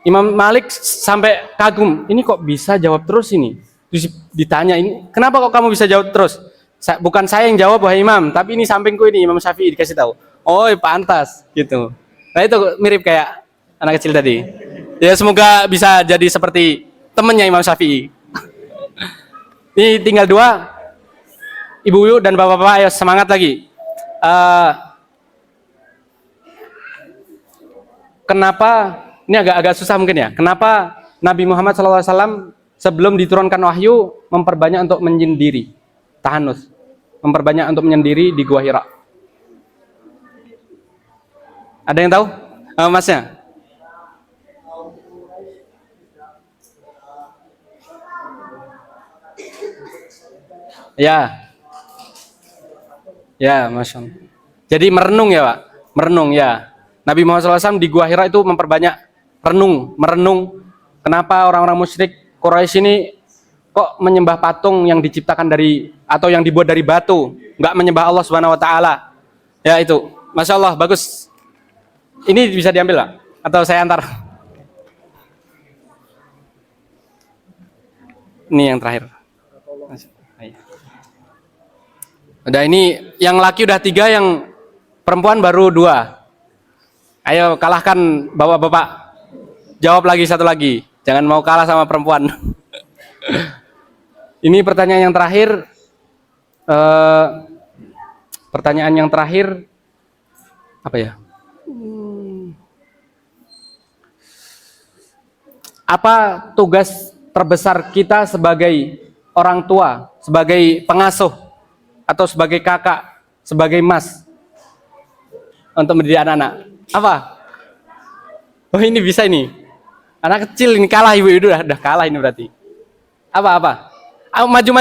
Imam Malik sampai kagum. Ini kok bisa jawab terus ini? Terus ditanya, ini kenapa kok kamu bisa jawab terus? Bukan saya yang jawab wahai Imam, tapi ini sampingku ini Imam Syafi'i dikasih tahu. Oh, pantas gitu. Nah itu mirip kayak anak kecil tadi. Ya semoga bisa jadi seperti temannya Imam Syafi'i. Ini tinggal 2. Ibu-ibu dan bapak-bapak, ayo semangat lagi. Kenapa, ini agak susah mungkin ya, kenapa Nabi Muhammad SAW sebelum diturunkan wahyu memperbanyak untuk menyendiri, tahanus, memperbanyak untuk menyendiri di Gua Hira? Ada yang tahu? Masnya? Ya, Masya Allah. Jadi merenung ya Pak, merenung ya. Nabi Muhammad SAW di Gua Hira itu memperbanyak merenung. Kenapa orang-orang musyrik Quraisy ini kok menyembah patung yang diciptakan dari atau yang dibuat dari batu, nggak menyembah Allah Subhanahu Wa Taala? Ya itu, Masya Allah, bagus. Ini bisa diambil Pak? Atau saya antar? Ini yang terakhir. Udah, ini yang laki udah 3, yang perempuan baru 2. Ayo kalahkan bapak-bapak. Jawab lagi satu lagi. Jangan mau kalah sama perempuan. Ini pertanyaan yang terakhir. Pertanyaan yang terakhir apa ya? Apa tugas terbesar kita sebagai orang tua, sebagai pengasuh, atau sebagai kakak, sebagai mas untuk mendidik anak-anak? Apa? Oh, ini bisa ini. Anak kecil ini kalah, ibu itu udah kalah ini berarti. Apa? Maju.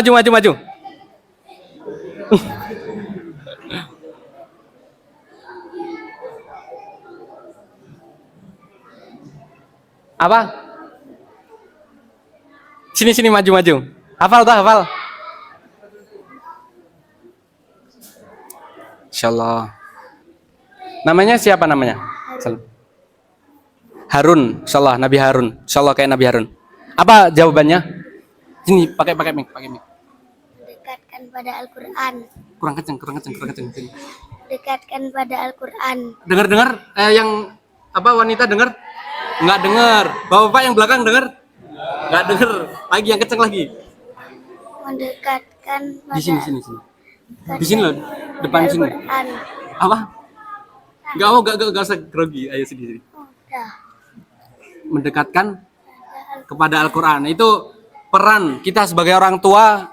Apa? Sini maju. Hafal. Insyaallah. Namanya siapa namanya? Harun, insyaallah Nabi Harun. Insyaallah kayak Nabi Harun. Apa jawabannya? Sini pakai mic. Dekatkan pada Al-Quran. Kurang kenceng. Sini. Dekatkan pada Al-Quran. Dengar yang apa wanita dengar? Enggak dengar. Bapak yang belakang dengar? Enggak dengar. Lagi yang kenceng lagi. Mendekatkan pada Di sini. Di sini loh, depan sini. Al-Quran. Apa? Enggak usah grogi. Ayo sini. Udah. Mendekatkan kepada Al-Quran. Itu peran kita sebagai orang tua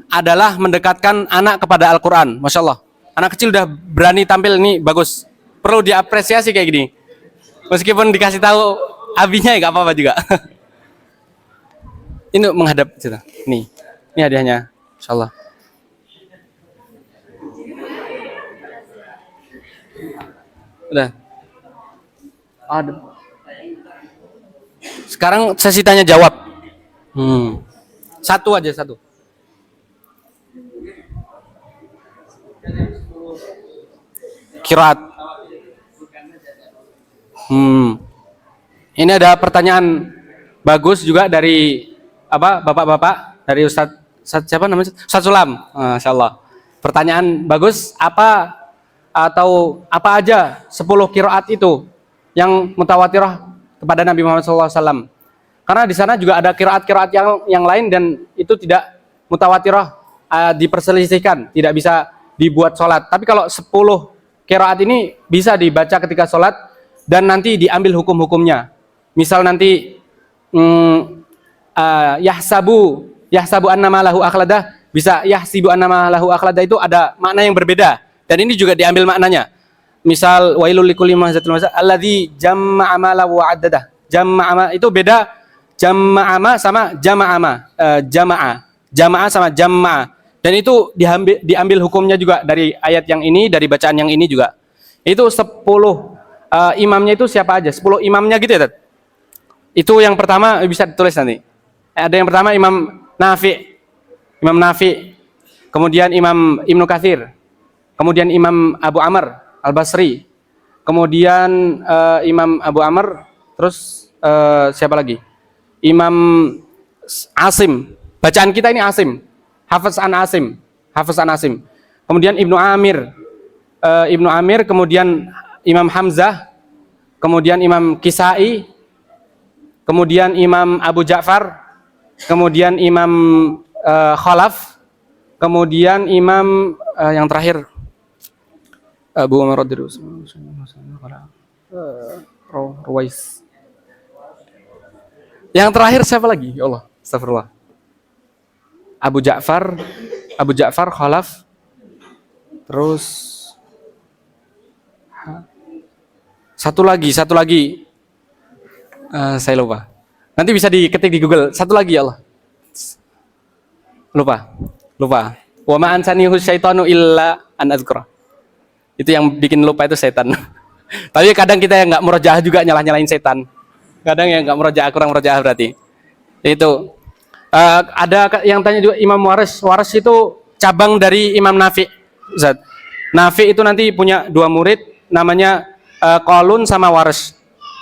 adalah mendekatkan anak kepada Al-Quran. Masya Allah. Anak kecil udah berani tampil, ini bagus. Perlu diapresiasi kayak gini. Meskipun dikasih tahu abinya ya gak apa-apa juga. Ini menghadap situ. Nih, ini hadiahnya. Insya Allah. Udah. Aduh. Sekarang sesi tanya jawab. Satu. Qiraat. Ini ada pertanyaan bagus juga dari bapak-bapak, dari Ustadz siapa namanya? Ustadz Sulam. Insyaallah. Pertanyaan bagus, apa aja 10 qiraat itu yang mutawatirah kepada Nabi Muhammad SAW. Karena di sana juga ada qiraat-qiraat yang lain dan itu tidak mutawatirah, diperselisihkan, tidak bisa dibuat sholat. Tapi kalau 10 qiraat ini bisa dibaca ketika sholat dan nanti diambil hukum-hukumnya. Misal nanti yahsabu annama lahu akhladah, bisa yahsibu annama lahu akhladah, itu ada makna yang berbeda dan ini juga diambil maknanya. Misal wailul likulli mazatil mazah alladzi jama'a mala wa addadah. Jama'a itu beda, jama'a sama jama'a sama jama'a. Dan itu diambil hukumnya juga dari ayat yang ini, dari bacaan yang ini juga. Itu 10 imamnya itu siapa aja? 10 imamnya gitu ya, Tat? Itu yang pertama bisa ditulis nanti. Ada yang pertama Imam Nafi, kemudian Imam Ibnu Katsir, kemudian Imam Abu Amr Al-Basri, kemudian Imam Abu Amr, terus siapa lagi? Imam Asim. Bacaan kita ini Asim. Hafiz an Asim. Kemudian Ibnu Amir, kemudian Imam Hamzah, kemudian Imam Kisai, kemudian Imam Abu Ja'far, kemudian Imam Khalaf, kemudian imam yang terakhir Abu Umar Ruwais. Yang terakhir siapa lagi? Ya Allah, astagfirullah. Abu Ja'far Khalaf. Terus satu lagi. Saya lupa. Nanti bisa diketik di Google. Satu lagi ya Allah. Lupa. Wa ma ansanihu syaitanu illa an azkura. Itu yang bikin lupa itu setan. Tapi kadang kita yang nggak murojaah juga nyalahin setan. Kadang yang nggak murojaah, kurang murojaah berarti. Itu ada yang tanya juga Imam Waris. Waris itu cabang dari Imam Nafi. Ustaz. Nafi itu nanti punya 2 murid, namanya Qalun sama Waris.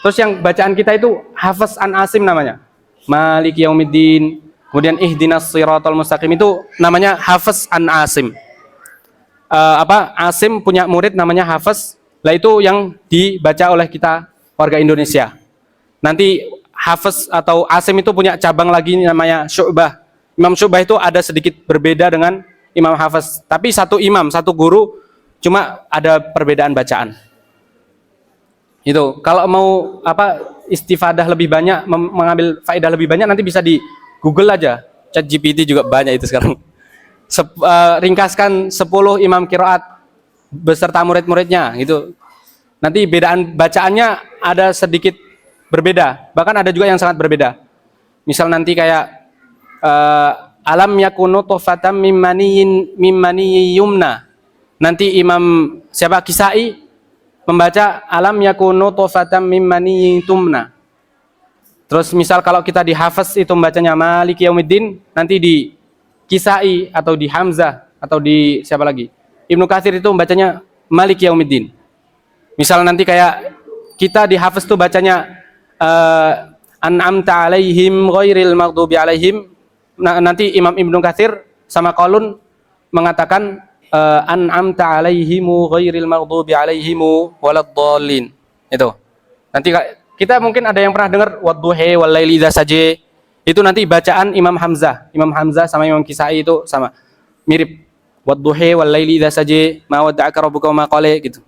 Terus yang bacaan kita itu Hafiz an Asim namanya. Maliki Yaumiddin. Kemudian Ihdinas Shiratal Mustaqim itu namanya Hafiz an Asim. Asim punya murid namanya Hafiz. Lah itu yang dibaca oleh kita warga Indonesia. Nanti Hafiz atau Asim itu punya cabang lagi namanya Syu'bah. Imam Syu'bah itu ada sedikit berbeda dengan Imam Hafiz. Tapi satu imam, satu guru, cuma ada perbedaan bacaan. Itu kalau mau istifadah lebih banyak, mengambil faedah lebih banyak, nanti bisa di Google aja. ChatGPT juga banyak itu sekarang. Ringkaskan 10 imam qiraat beserta murid-muridnya gitu. Nanti bedaan bacaannya ada sedikit berbeda, bahkan ada juga yang sangat berbeda. Misal nanti kayak alam yakunu tufatan mimmani yumna. Nanti Imam Kisai membaca alam yakunu tufatan mimmani tumna. Terus misal kalau kita di Hafiz itu membacanya Maliki Yaumiddin, nanti di Kisai atau di Hamzah atau di siapa lagi? Ibnu Katsir itu membacanya Maliki Yaumiddin. Misal nanti kayak kita di Hafiz itu bacanya an'amta alaihim ghairil maghdubi alaihim. Nanti Imam Ibnu Katsir sama Qalun mengatakan an'amta alaihimu ghairil maghdubi alaihimu waladdallin. Itu. Nanti kita mungkin ada yang pernah dengar wadduhi wal laili idza saja. Itu nanti bacaan Imam Hamzah. Imam Hamzah sama Imam Kisai itu sama. Mirip. Wadduhi wal laili idza saja ma wadda'aka rabbuka wa ma qala gitu.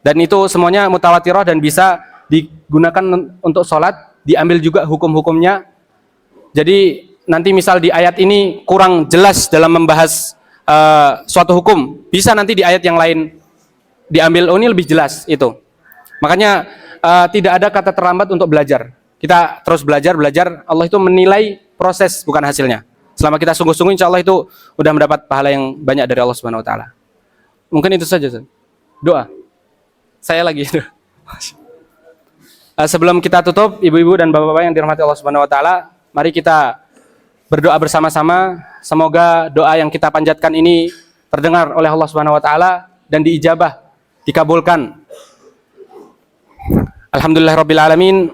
Dan itu semuanya mutawatirah dan bisa digunakan untuk sholat, diambil juga hukum-hukumnya. Jadi nanti misal di ayat ini kurang jelas dalam membahas suatu hukum, bisa nanti di ayat yang lain diambil, oh ini lebih jelas itu. Makanya tidak ada kata terlambat untuk belajar. Kita terus belajar. Allah itu menilai proses bukan hasilnya. Selama kita sungguh-sungguh, insya Allah itu udah mendapat pahala yang banyak dari Allah Subhanahu Wa Taala. Mungkin itu saja. Doa. Saya lagi. Sebelum kita tutup, ibu-ibu dan bapak-bapak yang dirahmati Allah Subhanahu Wa Taala, mari kita berdoa bersama-sama. Semoga doa yang kita panjatkan ini terdengar oleh Allah Subhanahu Wa Taala dan diijabah, dikabulkan. Alhamdulillahirabbil alamin.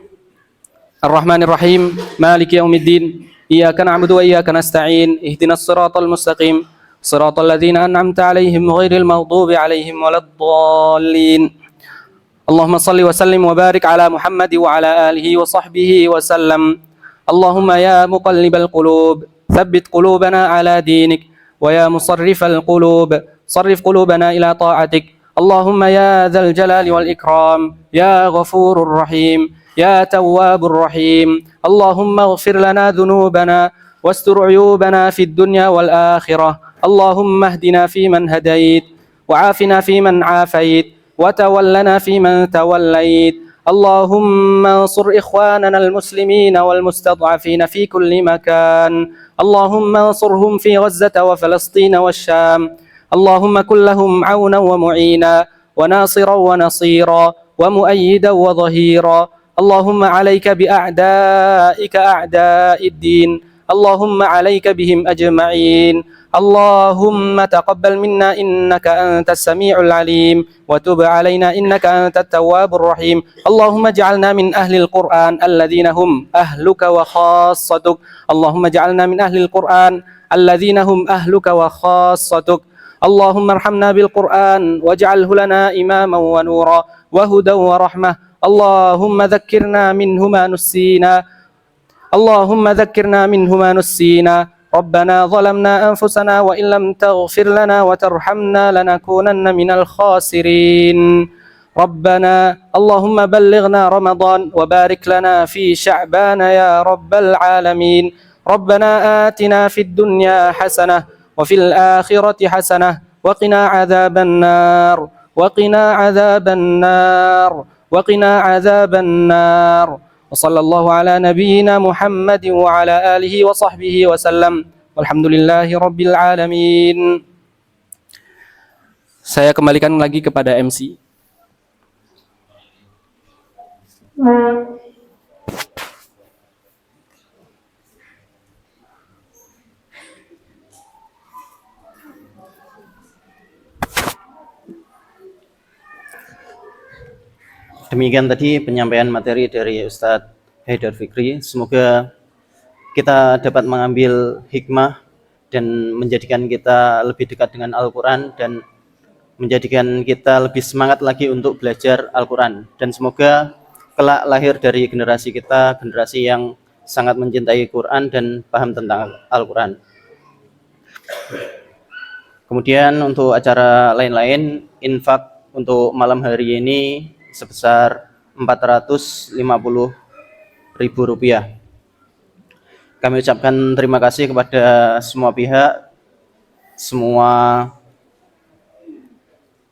Ar-Rahmanir-Rahim. Maliki yaumiddin. Iyyaka na'budu wa iyyaka nasta'in. Ihdinas siratal mustaqim. Siratal ladzina an'amta 'alaihim ghairil maghdubi 'alaihim waladdallin. Allahumma shalli wa sallim wa barik ala Muhammad wa ala alihi wa sahbihi wa sallam. Allahumma ya muqallibal qulub, tsabbit qulubana ala dinik, wa ya musarrifal qulub, sarrif qulubana ila ta'atik. Allahumma ya dzal jalali wal ikram, ya ghafurur rahim, ya tawwabur rahim. Allahumma ighfir lana dhunubana wastur 'uyubana fid dunya wal akhirah. Allahumma ihdina fiman hadait, wa 'afina fiman 'afait, wa tawallana fiman tawallait. Allahumma ansur ikhwanana al-muslimina wal mustad'afina fi kulli makan. Allahumma ansurhum fi Ghazzah wa Falastin wa Syam. Allahumma kun lahum 'aunan wa mu'ina wa nasiran wa nasira wa mu'ayyidan wa dhahira. Allahumma 'alaika bi a'da'ika a'da'id din. Allahumma 'alaika bihim ajma'in. Allahumma taqabbal minna innaka antas sami'ul alim wa tub 'alaina innaka antat tawwabur rahim. Allahumma ij'alna min ahlil Qur'an alladhina hum ahluka wa khassatuk. Allahumma ij'alna min ahlil Qur'an alladhina hum ahluka wa khassatuk. Allahumma arhamna bil Qur'an waj'alhu lana imaman wa nura wa hudan wa rahmah. Allahumma dhakkirna minhu ma nussina. Allahumma dhakkirna minhu ma nussina. ربنا ظلمنا أنفسنا وإن لم تغفر لنا وترحمنا لنكونن من الخاسرين ربنا اللهم بلغنا رمضان وبارك لنا في شعبان يا رب العالمين ربنا آتنا في الدنيا حسنة وفي الآخرة حسنة وقنا عذاب النار وقنا عذاب النار وقنا عذاب النار وصلى الله على نبينا محمد وعلى آله وصحبه وسلم والحمد لله رب العالمين. Saya kembalikan lagi kepada MC. Demikian tadi penyampaian materi dari Ustadz Haidar Fikri. Semoga kita dapat mengambil hikmah dan menjadikan kita lebih dekat dengan Al-Quran dan menjadikan kita lebih semangat lagi untuk belajar Al-Quran. Dan semoga kelak lahir dari generasi kita, generasi yang sangat mencintai Quran dan paham tentang Al-Quran. Kemudian untuk acara lain-lain, infak untuk malam hari ini sebesar Rp450.000. Kami ucapkan terima kasih kepada semua pihak, semua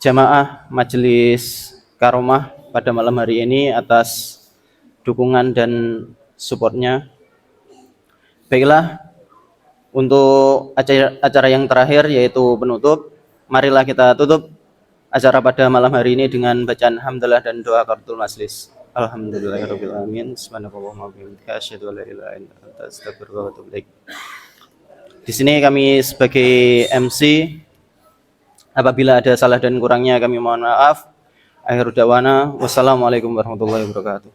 jamaah Majelis Karomah pada malam hari ini atas dukungan dan supportnya. Baiklah, untuk acara yang terakhir yaitu penutup, marilah kita tutup acara pada malam hari ini dengan bacaan hamdalah dan doa kafaratul majlis. Alhamdulillahirabbil alamin. Subhanakallahumma wa bihamdika asyhadu an la ilaha illa anta astaghfiruka wa atubu ilaik. Di sini kami sebagai MC, apabila ada salah dan kurangnya kami mohon maaf. Akhir da'wana, wassalamualaikum warahmatullahi wabarakatuh.